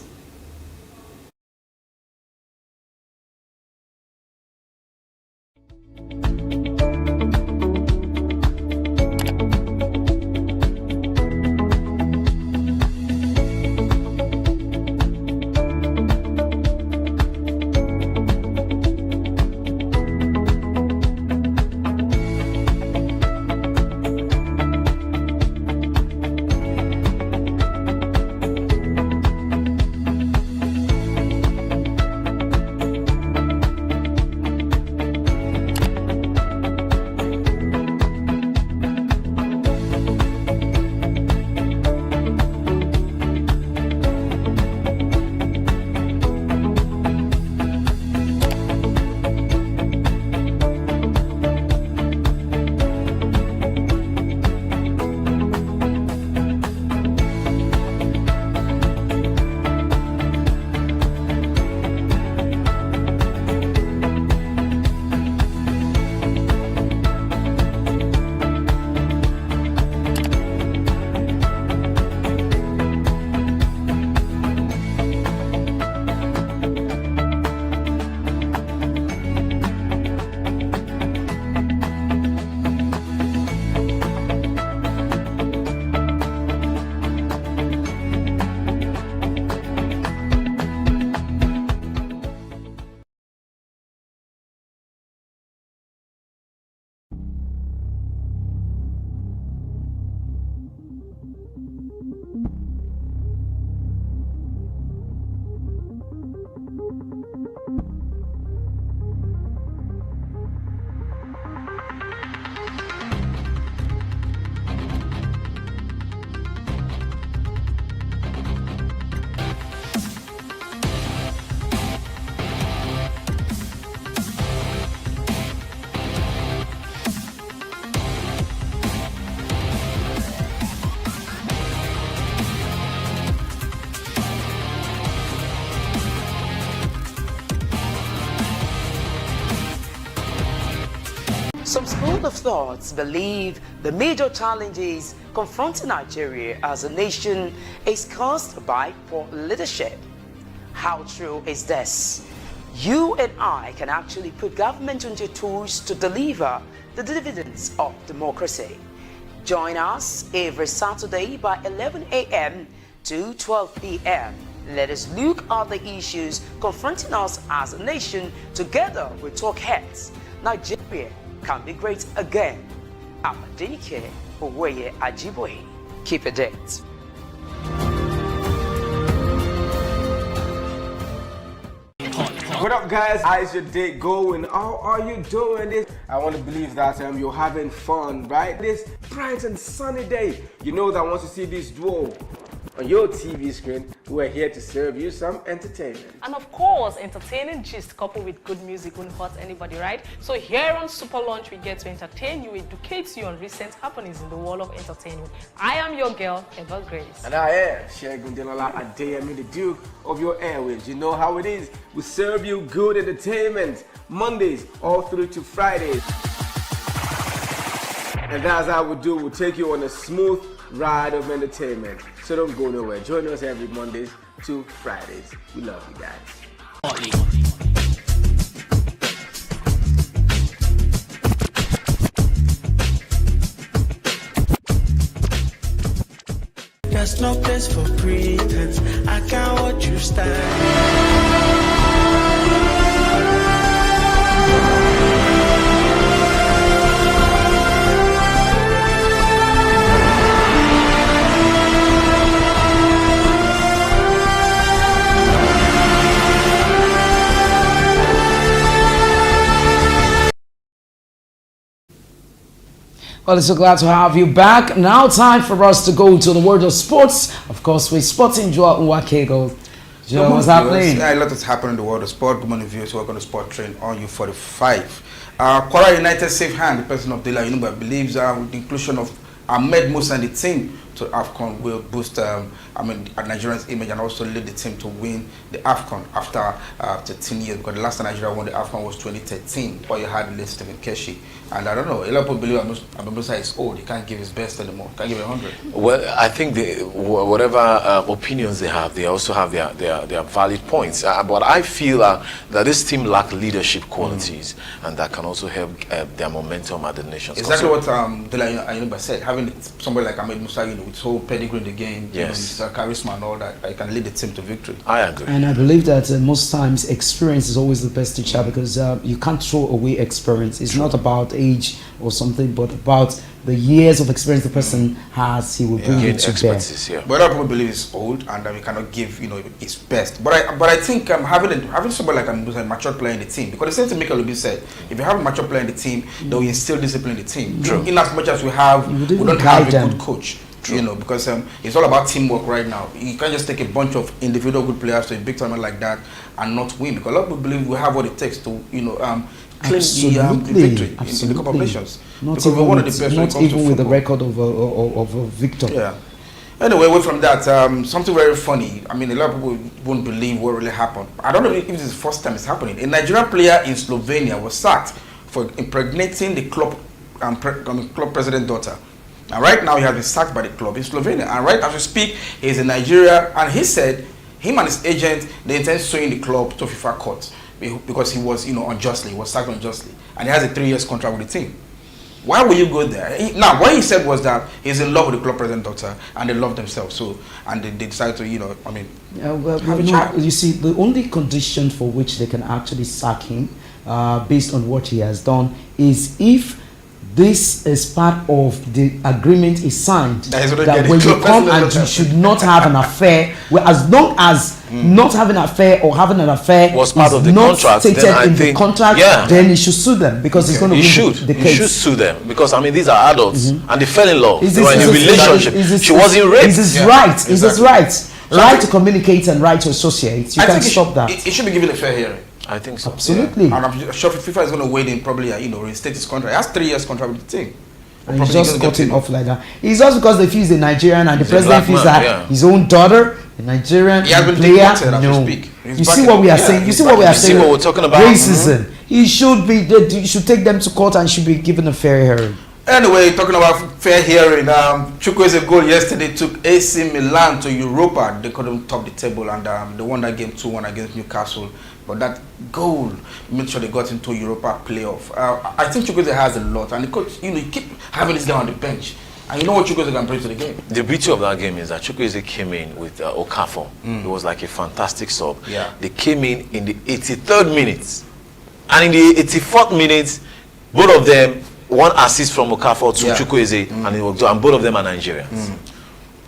school of thoughts believe the major challenges confronting Nigeria as a nation is caused by poor leadership. How true is this? You and I can actually put government into tools to deliver the dividends of democracy. Join us every Saturday by 11 a.m. to 12 p.m. Let us look at the issues confronting us as a nation together with talk heads. Nigeria can be great again. I'm Adenike Oweye Ajiboye. Keep it date. What up, guys? How's your day going? How are you doing this? I want to believe that you're having fun, right? This bright and sunny day. You know that once you see this duo on your TV screen, we're here to serve you some entertainment. And of course, entertaining gist coupled with good music won't hurt anybody, right? So here on Super Lunch, we get to entertain you, educate you on recent happenings in the world of entertainment. I am your girl, Eva Grace. And I am Shegun Delola Adeyemi, the Duke of your airwaves. You know how it is. We serve you good entertainment Mondays all through to Fridays. And that's how we do. We'll take you on a smooth ride of entertainment. So don't go nowhere. Join us every Mondays to Fridays. We love you guys. There's no place for pretense. I can't watch you stand. Well, it's so glad to have you back. Now time for us to go to the world of sports. Of course, we're sporting Joel Nwakego. Joel, what's happening? Yeah, a lot has happened in the world of sport. Good morning, viewers. Welcome to Sport Train on U45. Kwara United safe hand. The president of Dela Yunuba believes with the inclusion of Ahmed Musa and the team to AFCON will boost Nigeria's image and also lead the team to win the AFCON after 13 years, because the last time Nigeria won the AFCON was 2013, where you had late Stephen Keshi. And I don't know, a lot of people believe Ahmed Musa is old, he can't give his best anymore, can't give 100. Well, I think whatever opinions they have, they also have their valid points. But I feel that this team lack leadership qualities, and that can also help their momentum at the nation's Exactly what Dela Yunuba said, having somebody like Ahmed Musa, with whole pedigree in the game, yes, charisma and all that, I can lead the team to victory. I agree. And I believe that most times experience is always the best teacher, because you can't throw away experience. It's not about age or something, but about the years of experience the person has, he will bring it to bear. Yeah. But a lot of people believe he's old and we cannot give his best. But I think having somebody like a mature player in the team, because the same thing Michael Lubi said, if you have a mature player in the team, then we instill discipline in the team. True. In as much as we don't have a good coach. True. Because it's all about teamwork right now. You can't just take a bunch of individual good players to a big tournament like that and not win. Because a lot of people believe we have what it takes to claim the victory in the Cup of Nations. Not even with the record of a victor. Yeah. Anyway, away from that, something very funny. I mean, a lot of people won't believe what really happened. I don't know if this is the first time it's happening. A Nigerian player in Slovenia was sacked for impregnating the club president's daughter. And right now he has been sacked by the club in Slovenia. And right as we speak, he's in Nigeria, and he said him and his agent, they intend suing the club to FIFA court because he was, unjustly, he was sacked unjustly, and he has a 3 years contract with the team. Why will you go there? Now, what he said was that he's in love with the club president's daughter, and they love themselves. So, and they decided to, have a child. You see, the only condition for which they can actually sack him, based on what he has done, is if this is part of the agreement is signed that when you come and you should not have an affair, well, as long as not having an affair or having an affair was part of the not contract, stated in the contract, then you should sue them, because it's going to be the case. You should sue them, because these are adults and they fell in love. They were in a relationship. She wasn't raped. Is his right? Is his right? Right to communicate and right to associate. You can stop that. It should be given a fair hearing. I think so. Absolutely. Yeah. And I'm sure FIFA is going to wait in probably, reinstate his contract. He has 3 years contract with the team. And he just got him off like that. It's just because they feel he's a Nigerian and the president feels that his own daughter A Nigerian He has been player, deported as we no. speak. He's You back see in- what we are yeah, saying? You he's see back what we in- are You see saying? what we're talking about? Racism. He should be. They should take them to court and should be given a fair hearing. Anyway, talking about fair hearing, Chukwueze goal yesterday took AC Milan to Europa. They couldn't top the table, and they won that game 2-1 against Newcastle. But that goal made sure they got into Europa playoff. I think Chukwueze has a lot, and the coach, you keep having this guy on the bench, and you know what Chukwueze can bring to the game. The beauty of that game is that Chukwueze came in with Okafor. It was like a fantastic sub. Yeah. They came in the 83rd minute. And in the 84th minute, both of them, one assist from Okafor to Chukwueze, and both of them are Nigerians.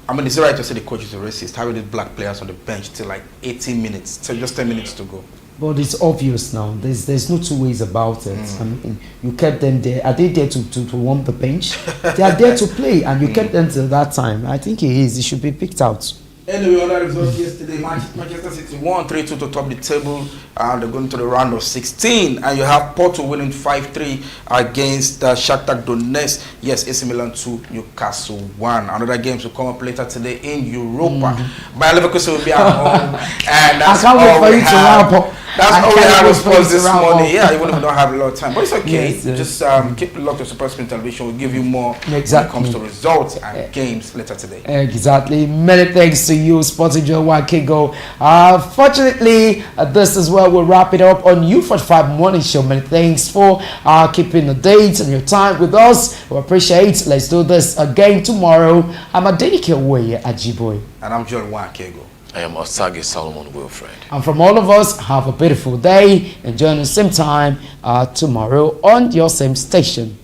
I mean, it's right to say the coach is a racist, having these black players on the bench till like 18 minutes, till just 10 minutes to go. But it's obvious now. There's no two ways about it. I mean, you kept them there. Are they there to warm the bench? They are there to play, and you kept them till that time. I think he is. He should be picked out. Anyway, other results yesterday, Manchester City won 3-2 to top the table, and they're going to the round of 16. And you have Porto winning 5-3 against Shakhtar Donetsk. Yes, AC Milan 2, Newcastle 1. Another games will come up later today in Europa. Bayer Leverkusen will be at home, and that's I can't wait all for we you to have. wrap up. That's I all we can't have wait as for you sports to this wrap morning. up. Yeah, even if we don't have a lot of time, but it's okay. Yes, yes. Just keep locked to Super Spin Television. We'll give you more when it comes to results and games later today. Exactly. Many thanks to you, Sporting Joe Wakigo. Fortunately, this is where we'll wrap it up on U45 Morning Show. Many thanks for keeping the date and your time with us. We appreciate. Let's do this again tomorrow. I'm Adenike Owoye Ajiboy. And I'm John Wakego. I am Osage Solomon Wilfred. And from all of us, have a beautiful day and join us same time tomorrow on your same station.